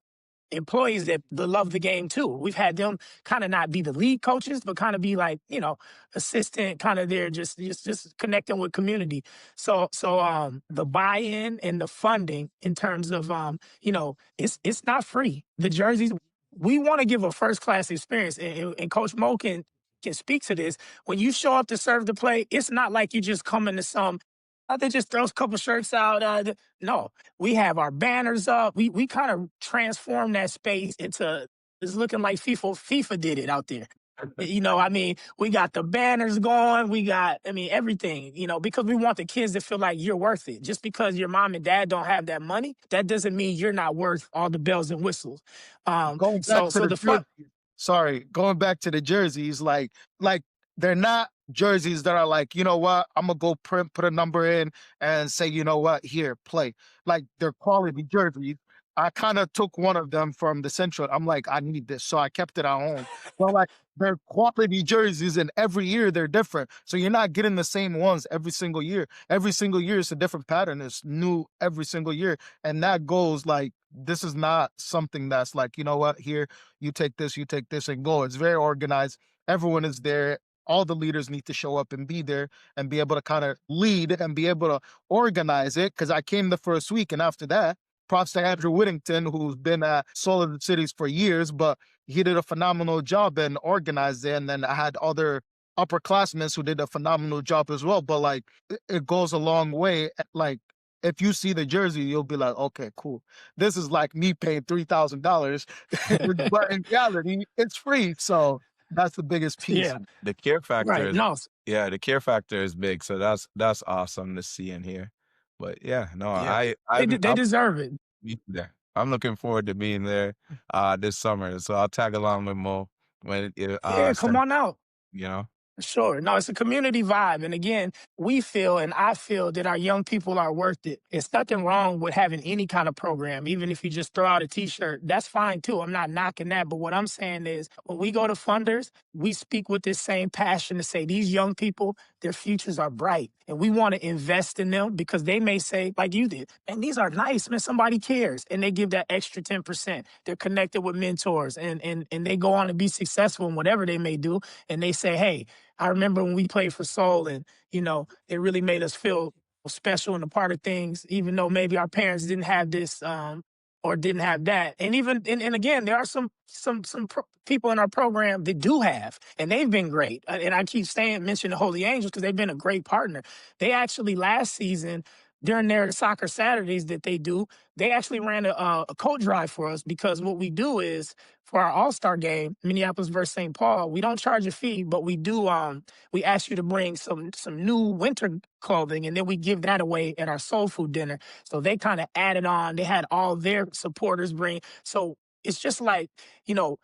employees that love the game too. We've had them kind of not be the lead coaches, but kind of be like, assistant, kind of there, just connecting with community. So the buy-in and the funding in terms of it's not free. The jerseys, we want to give a first class experience, and Coach Mo can speak to this. When you show up to serve the play, it's not like you just come into some. They just throws a couple shirts out. No, we have our banners up. We kind of transform that space into it's looking like FIFA did it out there. I mean, we got the banners going. We got, I mean, everything, because we want the kids to feel like you're worth it. Just because your mom and dad don't have that money, that doesn't mean you're not worth all the bells and whistles. Going back So to the the fun, sorry, going back to the jerseys, like they're not jerseys that are like, you know what, I'm gonna go print, put a number in, and say, you know what, here, play. Like they're quality jerseys. I kind of took one of them from the Central. I'm like, I need this, so I kept it at home. Well, like they're quality jerseys, and every year they're different. So you're not getting the same ones every single year. Every single year it's a different pattern. It's new every single year, and that goes like this is not something that's like, you know what, here you take this, and go. It's very organized. Everyone is there. All the leaders need to show up and be there and be able to kind of lead and be able to organize it. Because I came the first week, and after that, props to Andrew Whittington, who's been at Solid Cities for years, but he did a phenomenal job and organized it. And then I had other upperclassmen who did a phenomenal job as well. But like, it goes a long way. Like, if you see the jersey, you'll be like, okay, cool. This is like me paying $3,000, but in reality, it's free. So that's the biggest piece. yeah, The care factor right. is No, yeah, the care factor is big. So that's awesome to see and hear. But yeah, no, yeah, I they I'm they I'm deserve it. be there. I'm looking forward to being there this summer. So I'll tag along with Mo when it Yeah, come send, on out. you know. Sure. No, it's a community vibe. And again, we feel and I feel that our young people are worth it. It's nothing wrong with having any kind of program, even if you just throw out a t-shirt. That's fine too. I'm not knocking that. But what I'm saying is when we go to funders, we speak with this same passion to say these young people, their futures are bright. And we want to invest in them because they may say, like you did, and these are nice, man. Somebody cares. And they give that extra 10%. They're connected with mentors and they go on to be successful in whatever they may do. And they say, hey, I remember when we played for Soul and, it really made us feel special and a part of things, even though maybe our parents didn't have this or didn't have that. And even, and again, there are some people in our program that do have, and they've been great. And I keep mention the Holy Angels because they've been a great partner. They actually last season, during their soccer Saturdays that they do, they actually ran a coat drive for us because what we do is for our All-Star game, Minneapolis versus St. Paul, we don't charge a fee, but we do we ask you to bring some new winter clothing and then we give that away at our soul food dinner. So they kind of added on. They had all their supporters bring. So it's just like,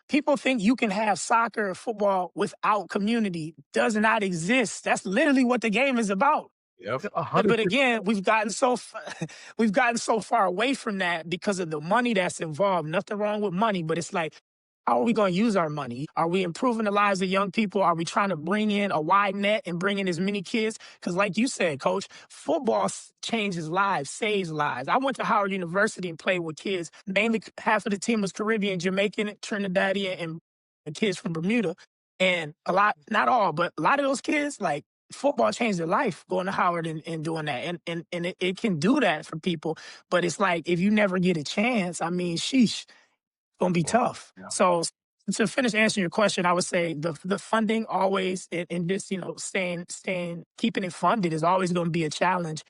people think you can have soccer or football without community. Does not exist. That's literally what the game is about. Yep. A But hundred but again, we've gotten so far away from that because of the money that's involved. Nothing wrong with money, but it's like, how are we going to use our money? Are we improving the lives of young people? Are we trying to bring in a wide net and bring in as many kids? Because like you said, Coach, football changes lives, saves lives. I went to Howard University and played with kids. Mainly half of the team was Caribbean, Jamaican, Trinidadian, and the kids from Bermuda. And a lot, not all, but a lot of those kids, like, football changed their life going to Howard and doing that. And it can do that for people. But it's like, if you never get a chance, I mean, sheesh, gonna be Well, tough. yeah. So to finish answering your question, I would say the funding always and just staying keeping it funded is always going to be a challenge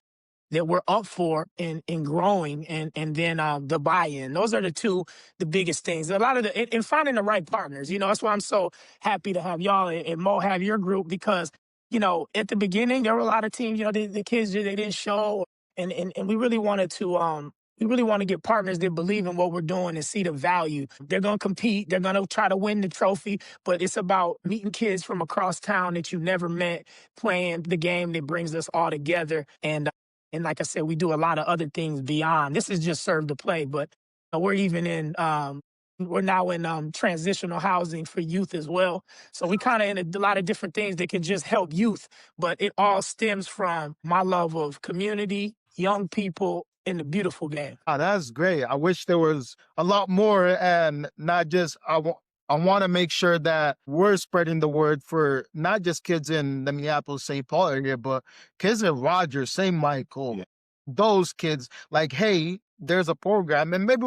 that we're up for in growing and then the buy-in. Those are the biggest things. A lot of and finding the right partners. That's why I'm so happy to have y'all and Mo have your group because at the beginning there were a lot of teams. The kids they didn't show and we really wanted to we really want to get partners that believe in what we're doing and see the value. They're going to compete. They're going to try to win the trophy, but it's about meeting kids from across town that you never met, playing the game that brings us all together. And like I said, we do a lot of other things beyond. This is just serve to play, but we're even we're now in transitional housing for youth as well. So we kind of in a lot of different things that can just help youth, but it all stems from my love of community, young people, in the beautiful game. That's great. I wish there was a lot more, and not just I want to make sure that we're spreading the word for not just kids in the Minneapolis, St. Paul area, but kids in Rogers, St. Michael, those kids. Like, hey, there's a program, and maybe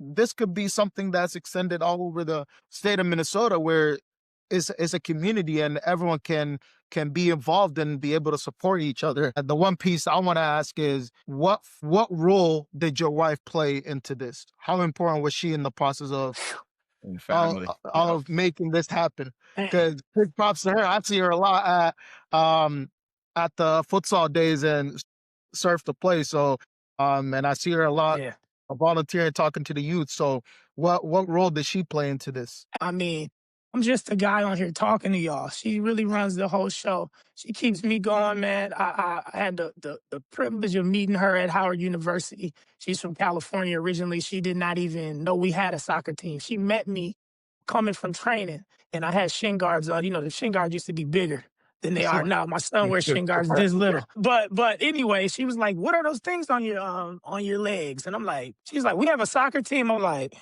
this could be something that's extended all over the state of Minnesota, where it's a community and everyone can be involved and be able to support each other. And the one piece I want to ask is what role did your wife play into this? How important was she in the process In of family. of making this happen? Man, Because big props to her. I see her a lot at the futsal days and surf to play. So and I see her a lot yeah. volunteering, talking to the youth. So what role did she play into this? I mean, I'm just a guy on here talking to y'all. She really runs the whole show. She keeps me going, man. I had the privilege of meeting her at Howard University. She's from California originally. She did not even know we had a soccer team. She met me coming from training, and I had shin guards on. You know, the shin guards used to be bigger than they are now. My son wears shin guards this little. But anyway, she was like, "What are those things on your legs?" And I'm like, she's like, "We have a soccer team." I'm like,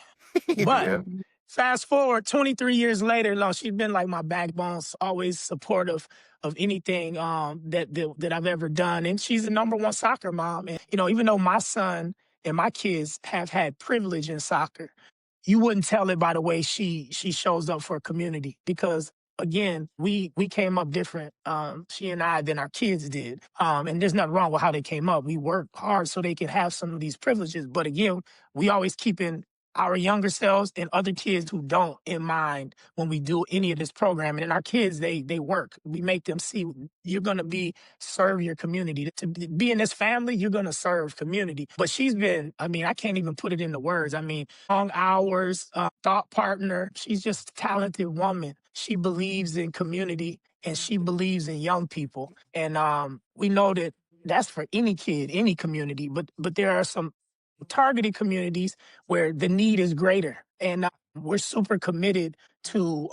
but Yeah. fast forward 23 years later, no, she's been like my backbone, always supportive of anything that I've ever done. And she's the number one soccer mom. And, you know, even though my son and my kids have had privilege in soccer, you wouldn't tell it by the way she shows up for a community because again, we came up different, she and I, than our kids did. And there's nothing wrong with how they came up. We worked hard so they could have some of these privileges. But again, we always keeping our younger selves and other kids who don't in mind when we do any of this programming. And our kids, they work. We make them see you're going to serve your community. To be in this family, you're going to serve community. But she's been, I mean, I can't even put it into words. I mean, long hours, thought partner. She's just a talented woman. She believes in community and she believes in young people. And we know that that's for any kid, any community. But there are some targeted communities where the need is greater. And we're super committed to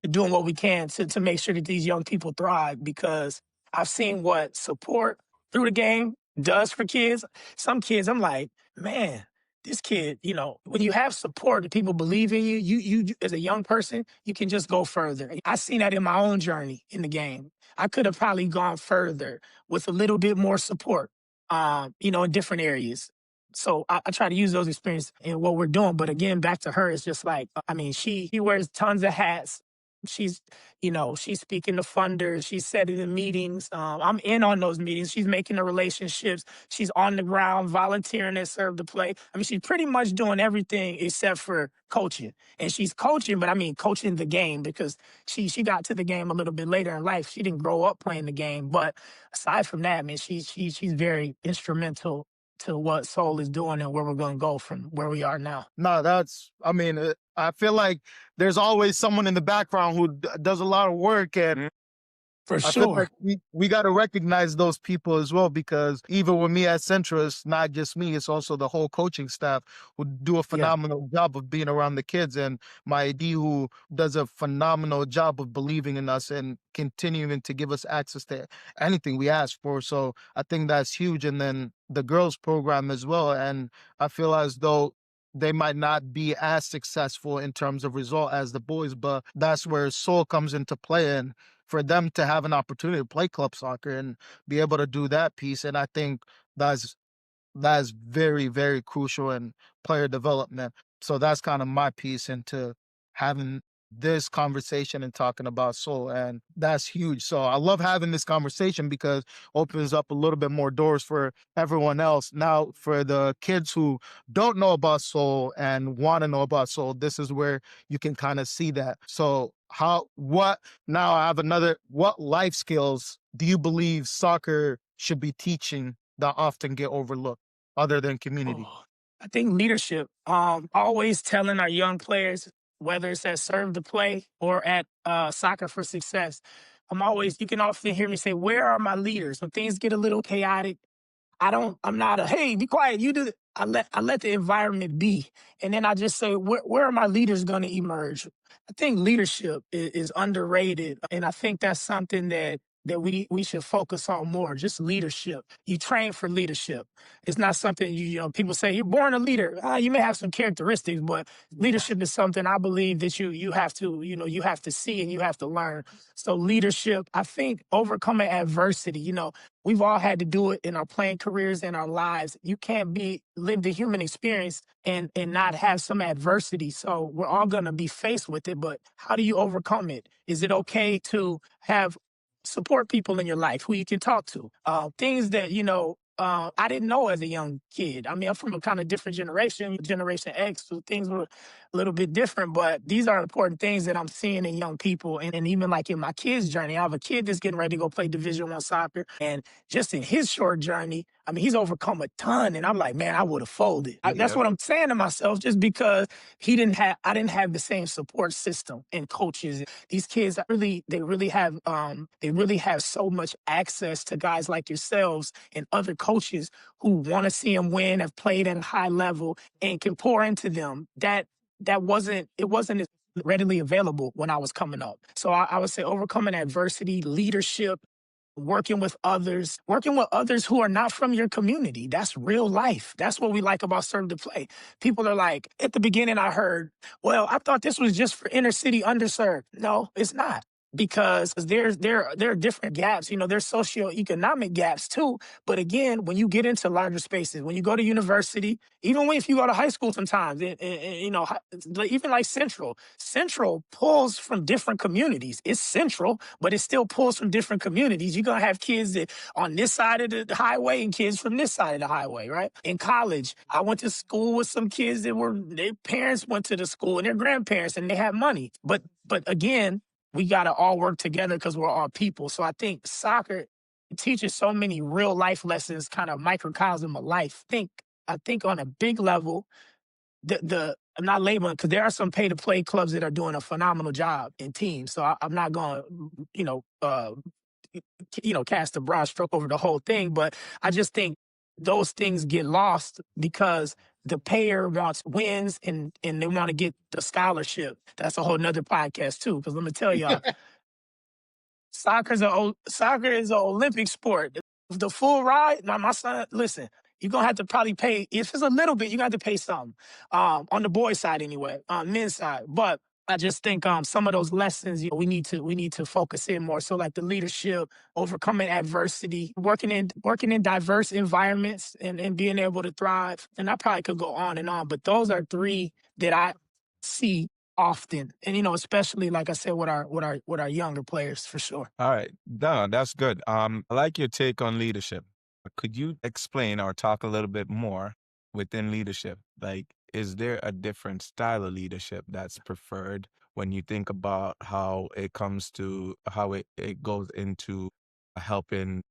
doing what we can to make sure that these young people thrive because I've seen what support through the game does for kids. Some kids, I'm like, man, this kid, you know, when you have support and people believe in you, you as a young person, you can just go further. I seen that in my own journey in the game. I could have probably gone further with a little bit more support, you know, in different areas. So I try to use those experiences in what we're doing. But again, back to her, it's just like, I mean, she wears tons of hats. She's, you know, she's speaking to funders. She's setting the meetings. I'm in on those meetings. She's making the relationships. She's on the ground, volunteering at Serve to Play. I mean, she's pretty much doing everything except for coaching. And she's coaching, but I mean, coaching the game because she got to the game a little bit later in life. She didn't grow up playing the game. But aside from that, man, she's very instrumental to what Soul is doing and where we're going to go from where we are now. No, I mean, I feel like there's always someone in the background who does a lot of work, and For I feel like sure. we got to recognize those people as well, because even with me as centrist, not just me, it's also the whole coaching staff who do a Yeah. phenomenal job of being around the kids, and my AD who does a phenomenal job of believing in us and continuing to give us access to anything we ask for. So I think that's huge. And then the girls program as well. And I feel as though they might not be as successful in terms of result as the boys, but that's where Soul comes into play. And for them to have an opportunity to play club soccer and be able to do that piece. And I think that's very, very crucial in player development. So that's kind of my piece into having this conversation and talking about Soul. And that's huge. So I love having this conversation because opens up a little bit more doors for everyone else. Now, for the kids who don't know about Soul and want to know about Soul, this is where you can kind of see that. So now I have what life skills do you believe soccer should be teaching that often get overlooked other than community? Oh, I think leadership. Always telling our young players, whether it's at Serve to Play or at Soccer for Success, you can often hear me say, where are my leaders? When things get a little chaotic, I'm not hey, be quiet, you do it. I let the environment be. And then I just say, where are my leaders going to emerge? I think leadership is underrated. And I think that's something that that we should focus on more, just leadership. You train for leadership. It's not something people say you're born a leader. You may have some characteristics, but leadership is something I believe that you have to, you have to see and you have to learn. So leadership, I think overcoming adversity, we've all had to do it in our playing careers and our lives. You can't live the human experience and not have some adversity. So we're all gonna be faced with it, but how do you overcome it? Is it okay to have support people in your life who you can talk to? Things that, I didn't know as a young kid. I mean, I'm from a kind of different generation, Generation X, so things were a little bit different, but these are important things that I'm seeing in young people. And even like in my kid's journey, I have a kid that's getting ready to go play Division I soccer. And just in his short journey, I mean, he's overcome a ton. And I'm like, man, I would have folded. That's Yeah. what I'm saying to myself, just because I didn't have the same support system and coaches. These kids they really have so much access to guys like yourselves and other coaches who want to see them win, have played at a high level, and can pour into them. It wasn't as readily available when I was coming up. So I would say overcoming adversity, leadership, working with others who are not from your community. That's real life. That's what we like about Serve to Play. People are like, at the beginning I heard, well, I thought this was just for inner city underserved. No, it's not. Because there are different gaps, there's socioeconomic gaps too. But again, when you get into larger spaces, when you go to university, if you go to high school sometimes, even like Central pulls from different communities. It's Central, but it still pulls from different communities. You're going to have kids that on this side of the highway and kids from this side of the highway, right? In college, I went to school with some kids their parents went to the school and their grandparents and they had money. But again, we got to all work together because we're all people. So I think soccer teaches so many real life lessons, kind of microcosm of life. I think on a big level, I'm not labeling because there are some pay to play clubs that are doing a phenomenal job in teams. So I'm not going to, cast a broad stroke over the whole thing. But I just think those things get lost because the payer wants wins and they want to get the scholarship. That's a whole nother podcast too. Because let me tell y'all, soccer is an Olympic sport. The full ride, my son, listen, you're gonna have to probably pay. If it's a little bit, you got to pay something. On the boys' side anyway, on men's side. But I just think some of those lessons, we need to focus in more. So like the leadership, overcoming adversity, working in diverse environments and being able to thrive. And I probably could go on and on, but those are three that I see often. And especially like I said with our younger players for sure. All right. No, that's good. I like your take on leadership. Could you explain or talk a little bit more within leadership? Like, is there a different style of leadership that's preferred when you think about how it comes to how it goes into helping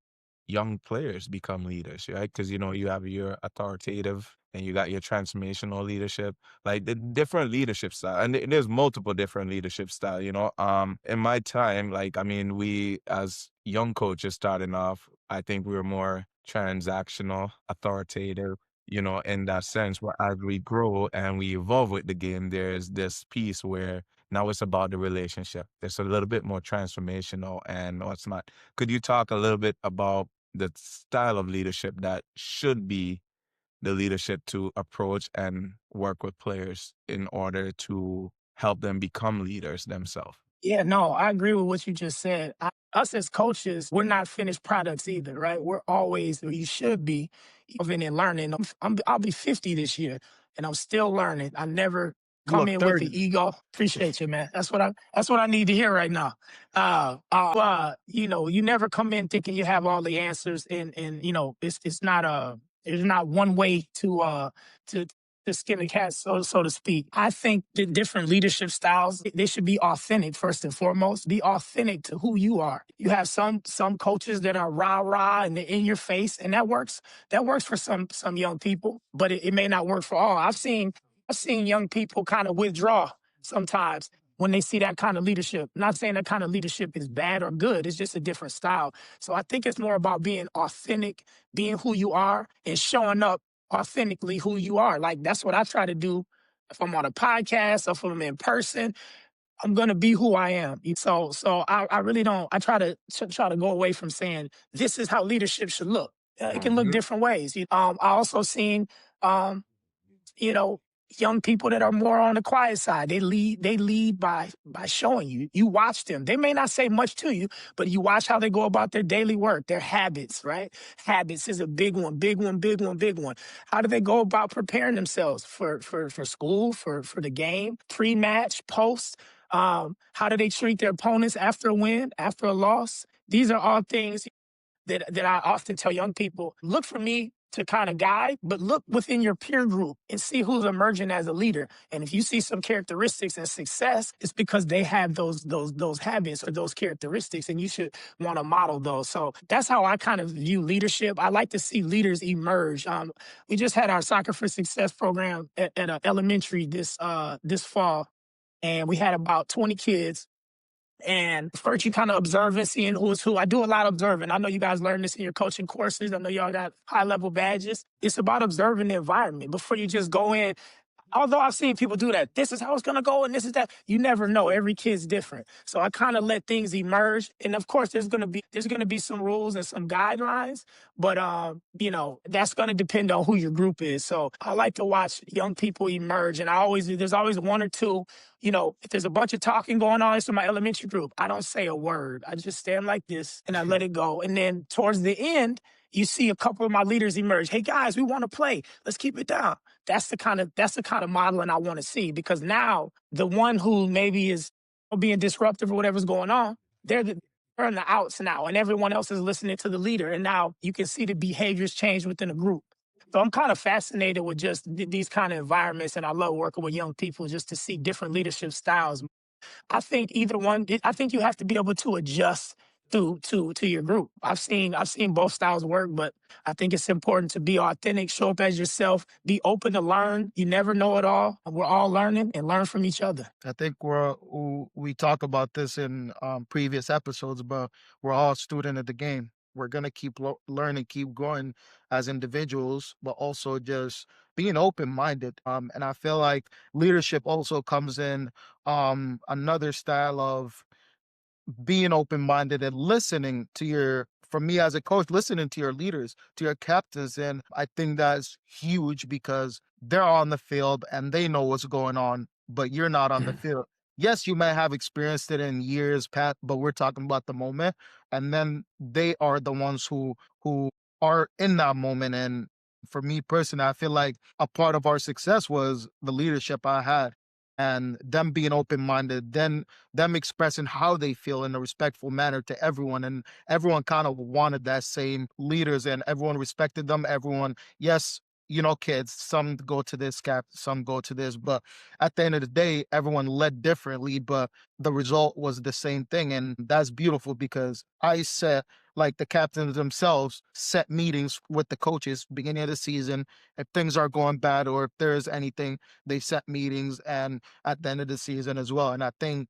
young players become leaders, right? Because you have your authoritative and you got your transformational leadership, like the different leadership style, and there's multiple different leadership style. In my time, like I mean, we as young coaches starting off, I think we were more transactional, authoritative. In that sense, where as we grow and we evolve with the game, there's this piece where now it's about the relationship. It's a little bit more transformational and what's not. Could you talk a little bit about the style of leadership that should be the leadership to approach and work with players in order to help them become leaders themselves? Yeah, no, I agree with what you just said. Us as coaches, we're not finished products either, right? We're always, or you should be, evolving and learning. I'll be 50 this year, and I'm still learning. I never You come look in with 30. the ego. Appreciate you, man. That's what I need to hear right now. You never come in thinking you have all the answers, and it's not there's not one way to skin the cat, so to speak. I think the different leadership styles, they should be authentic first and foremost. Be authentic to who you are. You have some coaches that are rah-rah and they're in your face, and that works. That works for some young people, but it may not work for all. I've seen young people kind of withdraw sometimes when they see that kind of leadership. Not saying that kind of leadership is bad or good. It's just a different style. So I think it's more about being authentic, being who you are, and showing up authentically who you are. Like that's what I try to do if I'm on a podcast or if I'm in person. I'm gonna be who I am. So I really don't. I try to go away from saying this is how leadership should look. It can look Mhm. different ways. I also seen um, you know, young people that are more on the quiet side. They lead by showing you. You watch them. They may not say much to you, but you watch how they go about their daily work, their habits, right? Habits is a big one, big one, big one, big one. How do they go about preparing themselves for school, for the game, pre-match, post? How do they treat their opponents after a win, after a loss? These are all things that I often tell young people, look for me to kind of guide, but look within your peer group and see who's emerging as a leader. And if you see some characteristics and success, it's because they have those habits or those characteristics, and you should want to model those. So that's how I kind of view leadership. I like to see leaders emerge. We just had our Soccer for Success program at an elementary this fall, and we had about 20 kids, and first, you kind of observe and seeing who's who. I do a lot of observing. I know you guys learn this in your coaching courses. I know y'all got high level badges. It's about observing the environment before you just go in. Although I've seen people do that, this is how it's gonna go, and this is that. You never know. Every kid's different. So I kind of let things emerge. And of course, there's gonna be some rules and some guidelines, but that's gonna depend on who your group is. So I like to watch young people emerge, and there's always one or two. If there's a bunch of talking going on, it's in my elementary group. I don't say a word. I just stand like this and I let it go. And then towards the end, you see a couple of my leaders emerge. Hey guys, we want to play. Let's keep it down. That's the kind of modeling I want to see, because now the one who maybe is being disruptive or whatever's going on, they're in the outs now, and everyone else is listening to the leader. And now you can see the behaviors change within a group. So I'm kind of fascinated with just these kind of environments, and I love working with young people just to see different leadership styles. I think either one. I think you have to be able to adjust to your group. I've seen both styles work, but I think it's important to be authentic, show up as yourself, be open to learn. You never know it all. We're all learning and learn from each other. I think we talk about this in previous episodes, but we're all a student of the game. We're gonna keep learning, keep growing as individuals, but also just being open minded. And I feel like leadership also comes in another style of being open minded and listening to for me as a coach, listening to your leaders, to your captains. And I think that's huge because they're on the field and they know what's going on, but you're not on the Mhm. field. Yes, you may have experienced it in years past, but we're talking about the moment. And then they are the ones who are in that moment. And for me personally, I feel like a part of our success was the leadership I had and them being open minded, then them expressing how they feel in a respectful manner to everyone. And everyone kind of wanted that same leaders and everyone respected them. Everyone, yes, kids, some go to this cap, some go to this, but at the end of the day, everyone led differently, but the result was the same thing. And that's beautiful because I set like the captains themselves set meetings with the coaches beginning of the season. If things are going bad or if there's anything, they set meetings and at the end of the season as well. And I think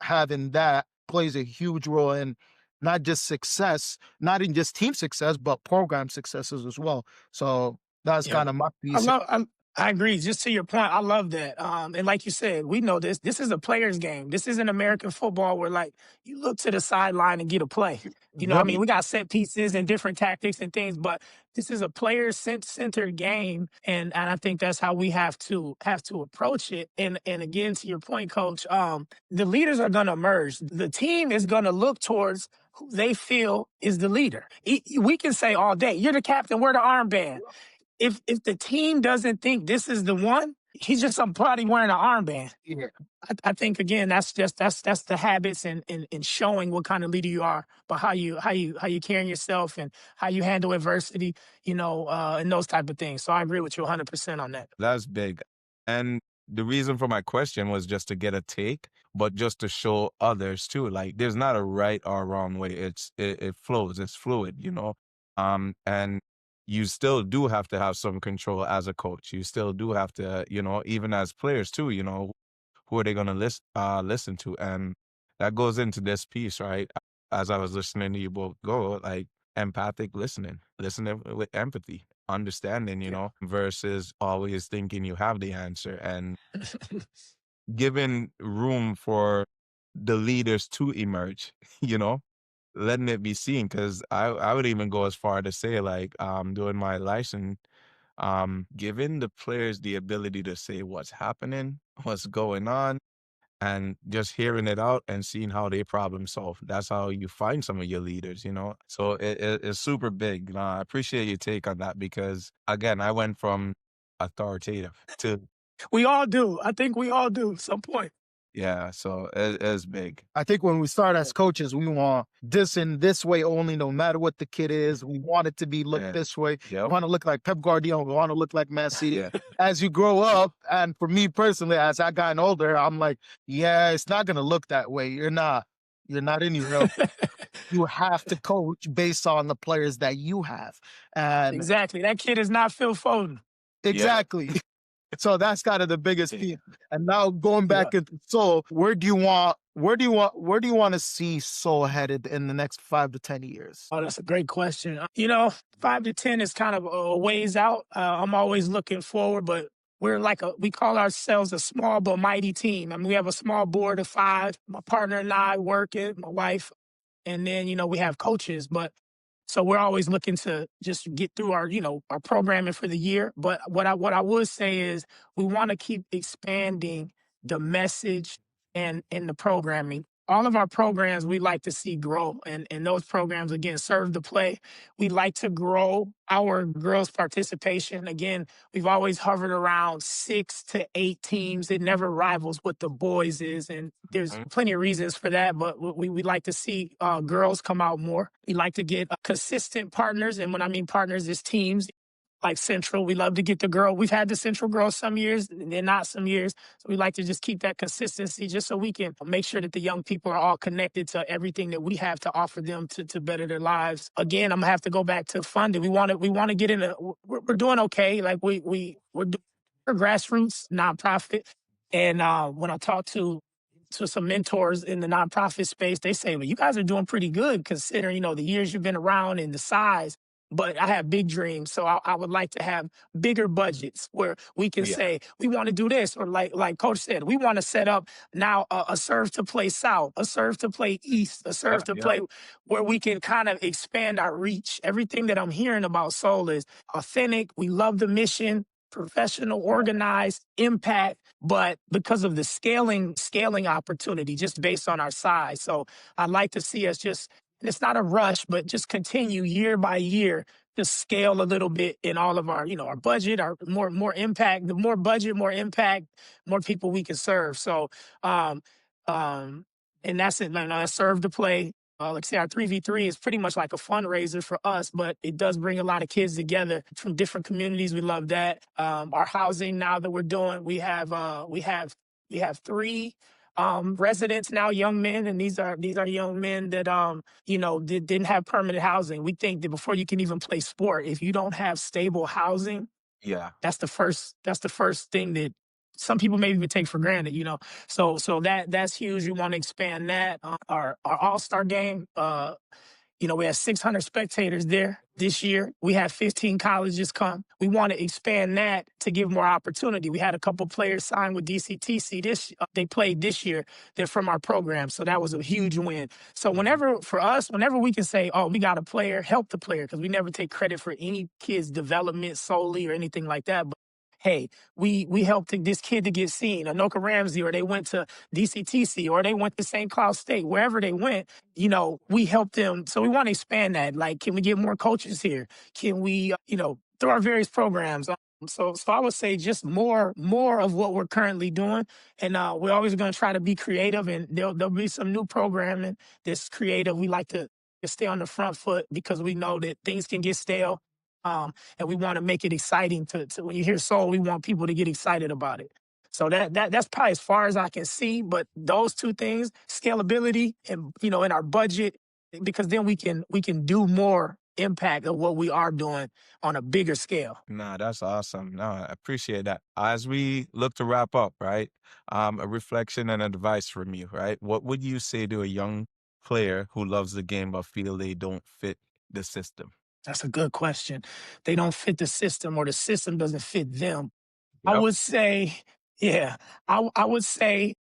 having that plays a huge role in not just success, not in just team success, but program successes as well. So that's Yeah. kind of my I piece. love I agree. Just to your point, I love that. And like you said, we know this. This is a player's game. This isn't American football where like you look to the sideline and get a play. I Yep. mean, we got set pieces and different tactics and things, but this is a player centered game, and I think that's how we have to approach it. And again, to your point, Coach, the leaders are going to emerge. The team is going to look towards who they feel is the leader. We can say all day, "You're the captain. Wear the armband." If the team doesn't think this is the one, he's just somebody wearing an armband. Yeah. I think again that's the habits and showing what kind of leader you are, but how you carrying yourself and how you handle adversity, and those type of things. So I agree with you 100% on that. That's big. And the reason for my question was just to get a take, but just to show others too. Like there's not a right or wrong way. It flows. It's fluid, you know. And you still do have to have some control as a coach. You still do have to, even as players too, who are they gonna listen to? And that goes into this piece, right? As I was listening to you both go, like empathic listening with empathy, understanding, Yeah. versus always thinking you have the answer. And giving room for the leaders to emerge, you know, letting it be seen. Cause I would even go as far to say, like, doing my license, giving the players the ability to say what's happening, what's going on, and just hearing it out and seeing how they problem solve. That's how you find some of your leaders, you know? So it's super big. I appreciate your take on that because, again, I went from authoritative to, We all do. I think we all do at some point. yeah, so it's big. I think when we start as coaches, we want this in this way only, no matter what the kid is. We want it to be looked Yeah. this way. We Yep. want to look like Pep Guardiola. We want to look like Messi. Yeah. As you grow up, and for me personally, as I gotten older, I'm like, yeah, it's not gonna look that way. You're not. You're not in your own. You have to coach based on the players that you have. And Exactly. That kid is not Phil Foden. exactly. So that's kind of the biggest Yeah. piece. And now going Yeah. back into Seoul, where do you want to see Seoul headed in the next 5 to 10 years? Oh, that's a great question. 5 to 10 is kind of a ways out. I'm always looking forward, but we call ourselves a small but mighty team. I mean, we have a small board of 5. My partner and I work it, my wife, and then, we have coaches, but so we're always looking to just get through our programming for the year. But what I would say is we want to keep expanding the message and the programming. All of our programs we like to see grow, and those programs again serve the play. We like to grow our girls' participation. Again, we've always hovered around 6 to 8 teams. It never rivals what the boys is, and there's plenty of reasons for that. But we like to see girls come out more. We like to get consistent partners, and when I mean partners, is teams. Like Central, we love to get the girl. We've had the Central girls some years and not some years. So we like to just keep that consistency just so we can make sure that the young people are all connected to everything that we have to offer them to better their lives. Again, I'm gonna have to go back to funding. We want to get in we're doing okay. Like we're grassroots nonprofit. And when I talk to some mentors in the nonprofit space, they say, well, you guys are doing pretty good considering, the years you've been around and the size. But I have big dreams. So I would like to have bigger budgets where we can Yeah. say, we want to do this. Or like Coach said, we want to set up now a serve to play South, a serve to play East, a serve to Yeah. play where we can kind of expand our reach. Everything that I'm hearing about Soul is authentic. We love the mission, professional, organized, impact, but because of the scaling opportunity, just based on our size. So I'd like to see us and it's not a rush, but just continue year by year to scale a little bit in all of our budget, our more impact. The more budget, more impact, more people we can serve. So, um, and that's it. That's serve to play. Like I say, our 3v3 is pretty much like a fundraiser for us, but it does bring a lot of kids together from different communities. We love that. Our housing now that we're doing, we have 3 residents now, young men, and these are young men that didn't have permanent housing. We think that before you can even play sport, if you don't have stable housing, Yeah. that's the first thing that some people maybe even take for granted. So that's huge. We want to expand that. Our all-star game, we had 600 spectators there this year. We had 15 colleges come. We want to expand that to give more opportunity. We had a couple players sign with DCTC. They played this year. They're from our program, so that was a huge win. So whenever we can say, oh, we got a player, help the player, because we never take credit for any kid's development solely or anything like that. But hey, we helped this kid to get seen, Anoka Ramsey, or they went to DCTC, or they went to St. Cloud State, wherever they went, we helped them. So we want to expand that. Like, can we get more coaches here? Can we, through our various programs? So I would say just more of what we're currently doing. And we're always going to try to be creative, and there'll be some new programming that's creative. We like to stay on the front foot because we know that things can get stale. And we want to make it exciting to when you hear soul, we want people to get excited about it. So that's probably as far as I can see. But those 2 things, scalability and in our budget, because then we can do more impact of what we are doing on a bigger scale. Nah, that's awesome. No, I appreciate that. As we look to wrap up, right? A reflection and advice from you, right? What would you say to a young player who loves the game but feel they don't fit the system? That's a good question. They don't fit the system, or the system doesn't fit them. I Yep. would say Yeah, I would say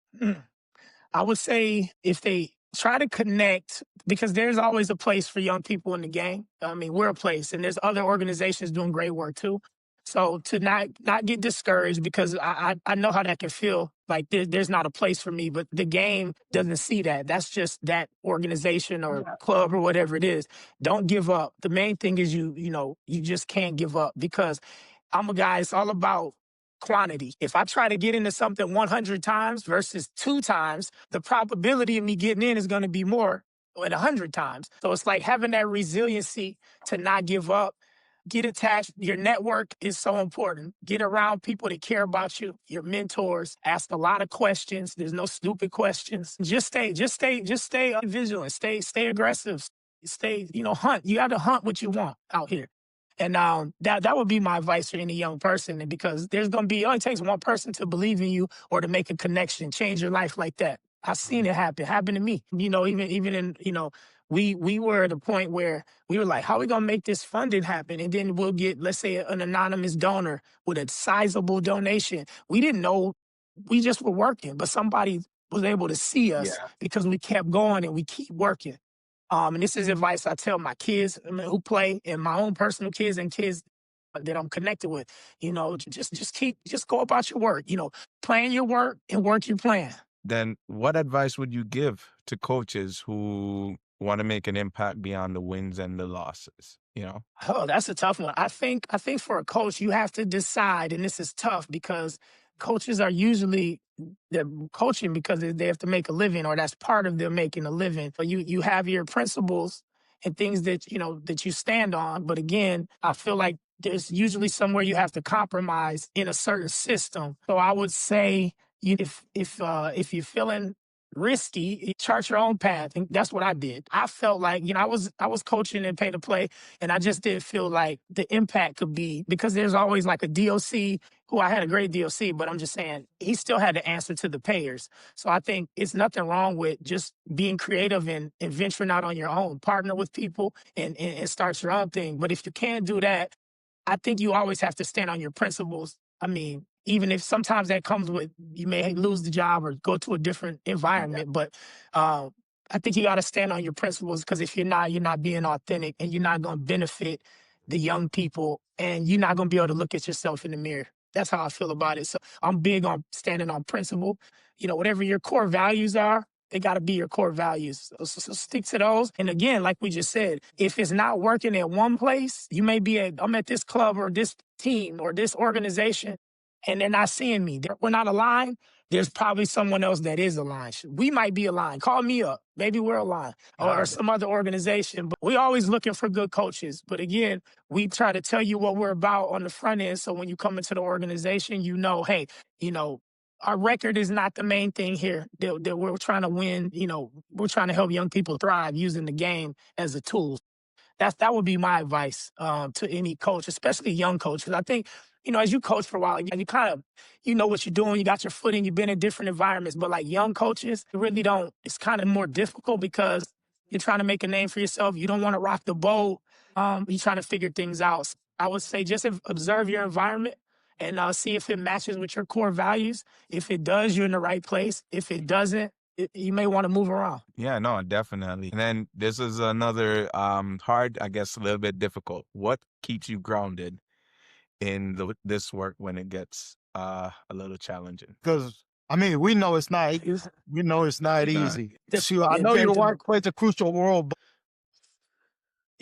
I would say if they try to connect, because there's always a place for young people in the game. I mean, we're a place, and there's other organizations doing great work too. So to not get discouraged, because I know how that can feel. Like there's not a place for me, but the game doesn't see that. That's just that organization or club or whatever it is. Don't give up. The main thing is you just can't give up, because I'm a guy. It's all about quantity. If I try to get into something 100 times versus 2 times, the probability of me getting in is going to be more than 100 times. So it's like having that resiliency to not give up. Get attached. Your network is so important. Get around people that care about you, your mentors. Ask a lot of questions. There's no stupid questions. Just stay vigilant. Stay aggressive. Stay, hunt. You got to hunt what you want out here. And that would be my advice for any young person, and because there's gonna be, it only takes one person to believe in you or to make a connection, change your life like that. I've seen it happen to me. Even in, we were at a point where we were like, how are we gonna make this funding happen? And then we'll get, let's say, an anonymous donor with a sizable donation. We didn't know, we just were working, but somebody was able to see us because we kept going and we keep working. And this is advice I tell my kids, who play, and my own personal kids and kids that I'm connected with. Just go about your work. Plan your work and work your plan. Then what advice would you give to coaches who want to make an impact beyond the wins and the losses? Oh, that's a tough one. I think for a coach, you have to decide, and this is tough because coaches are usually, they're coaching because they have to make a living, or that's part of them making a living. So you have your principles and things that you stand on. But again, I feel like there's usually somewhere you have to compromise in a certain system. So I would say, if you're feeling risky, chart your own path. And that's what I did. I felt like, I was coaching and pay to play, and I just didn't feel like the impact could be, because there's always like a DOC who, I had a great DOC, but I'm just saying he still had to answer to the payers. So I think it's nothing wrong with just being creative and venturing out on your own, partner with people and start your own thing. But if you can't do that, I think you always have to stand on your principles. I mean, even if sometimes that comes with, you may lose the job or go to a different environment, but I think you got to stand on your principles, because if you're not being authentic, and you're not going to benefit the young people, and you're not going to be able to look at yourself in the mirror. That's how I feel about it. So I'm big on standing on principle. Whatever your core values are, they got to be your core values. So stick to those. And again, like we just said, if it's not working at one place, I'm at this club or this team or this organization, and they're not seeing me. We're not aligned. There's probably someone else that is aligned. We might be aligned. Call me up. Maybe we're aligned, or some other organization. But we always looking for good coaches. But again, we try to tell you what we're about on the front end. So when you come into the organization, hey, our record is not the main thing here. That we're trying to win. We're trying to help young people thrive using the game as a tool. That would be my advice to any coach, especially young coaches. I think, as you coach for a while, you kind of, what you're doing, you got your footing, you've been in different environments. But like young coaches, you really don't, it's kind of more difficult because you're trying to make a name for yourself. You don't want to rock the boat. You're trying to figure things out. So I would say just observe your environment and see if it matches with your core values. If it does, you're in the right place. If it doesn't, you may want to move around. Yeah, no, definitely. And then this is another hard, I guess, a little bit difficult. What keeps you grounded in this work when it gets a little challenging? Because we know it's not. We know it's not easy. Shoot, I know your work plays a crucial role, but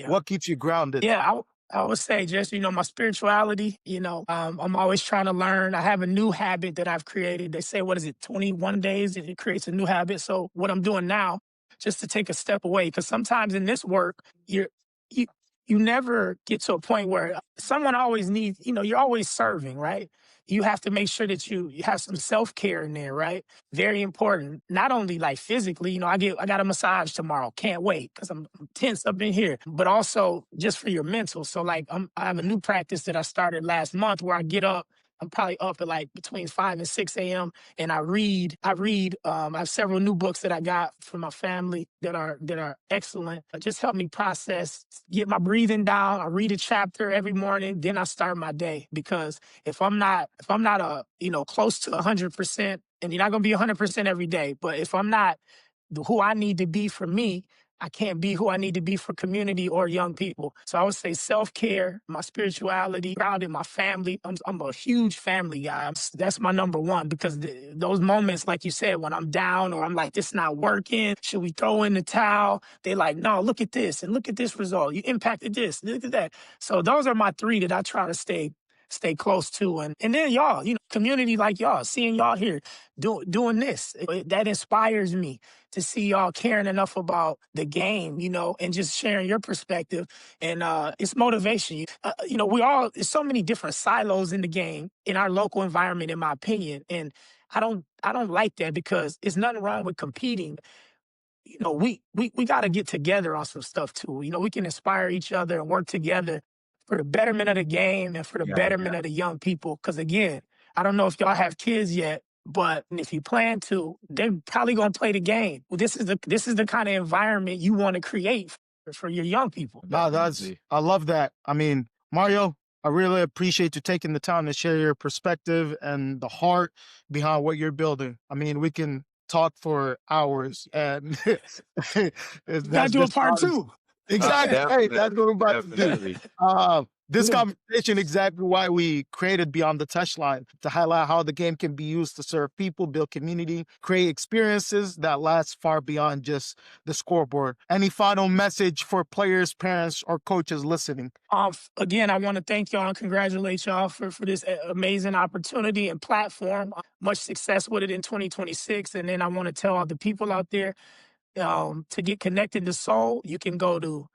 what keeps you grounded? Yeah, I would say just, my spirituality, I'm always trying to learn. I have a new habit that I've created. They say, 21 days, it creates a new habit. So what I'm doing now, just to take a step away, because sometimes in this work, you never get to a point where someone always needs, you're always serving, right? You have to make sure that you have some self-care in there, right? Very important. Not only like physically, I got a massage tomorrow. Can't wait because I'm tense up in here, but also just for your mental. So like I have a new practice that I started last month where I get up I'm probably up at like between 5 and 6 a.m. and I read. I have several new books that I got from my family that are excellent. Just help me process, get my breathing down. I read a chapter every morning, then I start my day. Because if I'm not close to 100%, and you're not gonna be 100% every day, but if I'm not who I need to be for me, I can't be who I need to be for community or young people. So I would say self-care, my spirituality, grounded, my family. I'm a huge family guy. That's my number one, because those moments, like you said, when I'm down or I'm like, this not working, should we throw in the towel? They like, no, look at this and look at this result. You impacted this, look at that. So those are my three that I try to stay close to. And then y'all, community like y'all, seeing y'all here doing this, that inspires me to see y'all caring enough about the game, and just sharing your perspective. And it's motivation. There's so many different silos in the game in our local environment, in my opinion. And I don't like that, because it's nothing wrong with competing. We got to get together on some stuff too. We can inspire each other and work together for the betterment of the game and for the Yeah. betterment of the young people. Because again, I don't know if y'all have kids yet, but if you plan to, they're probably gonna play the game. Well, this is the kind of environment you want to create for your young people. No, Definitely. I love that. I mean, Mario, I really appreciate you taking the time to share your perspective and the heart behind what you're building. I mean, we can talk for hours, and Gotta that's do a just part honest. two. Exactly. Hey, that's what we're about to do. Definitely. This Yeah. conversation exactly why we created Beyond the Touchline, to highlight how the game can be used to serve people, build community, create experiences that last far beyond just the scoreboard. Any final message for players, parents, or coaches listening? Again, I want to thank y'all and congratulate y'all for this amazing opportunity and platform. Much success with it in 2026. And then I want to tell all the people out there, to get connected to Soul, you can go to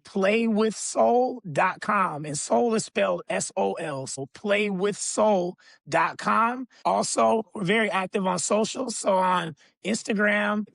playwithsoul.com, and soul is spelled SOL. So playwithsoul.com. Also, we're very active on social. So on Instagram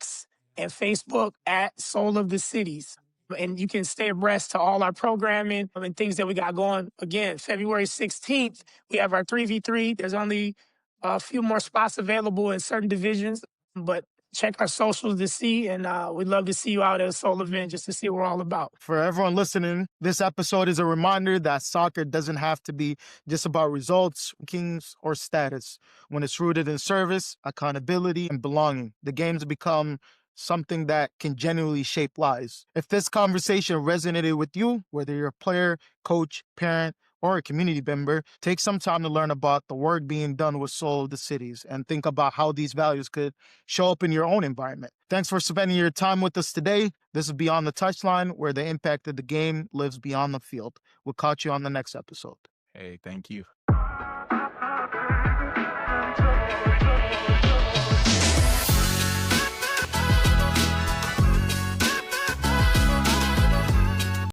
and Facebook at Soul of the Cities. And you can stay abreast to all our programming and things that we got going. Again, February 16th, we have our 3v3. There's only a few more spots available in certain divisions, but check our socials to see, and we'd love to see you out at a Soul event just to see what we're all about. For everyone listening, this episode is a reminder that soccer doesn't have to be just about results, rankings, or status. When it's rooted in service, accountability, and belonging, the games become something that can genuinely shape lives. If this conversation resonated with you, whether you're a player, coach, parent, or a community member, take some time to learn about the work being done with Soul of the Cities and think about how these values could show up in your own environment. Thanks for spending your time with us today. This is Beyond the Touchline, where the impact of the game lives beyond the field. We'll catch you on the next episode. Hey, thank you.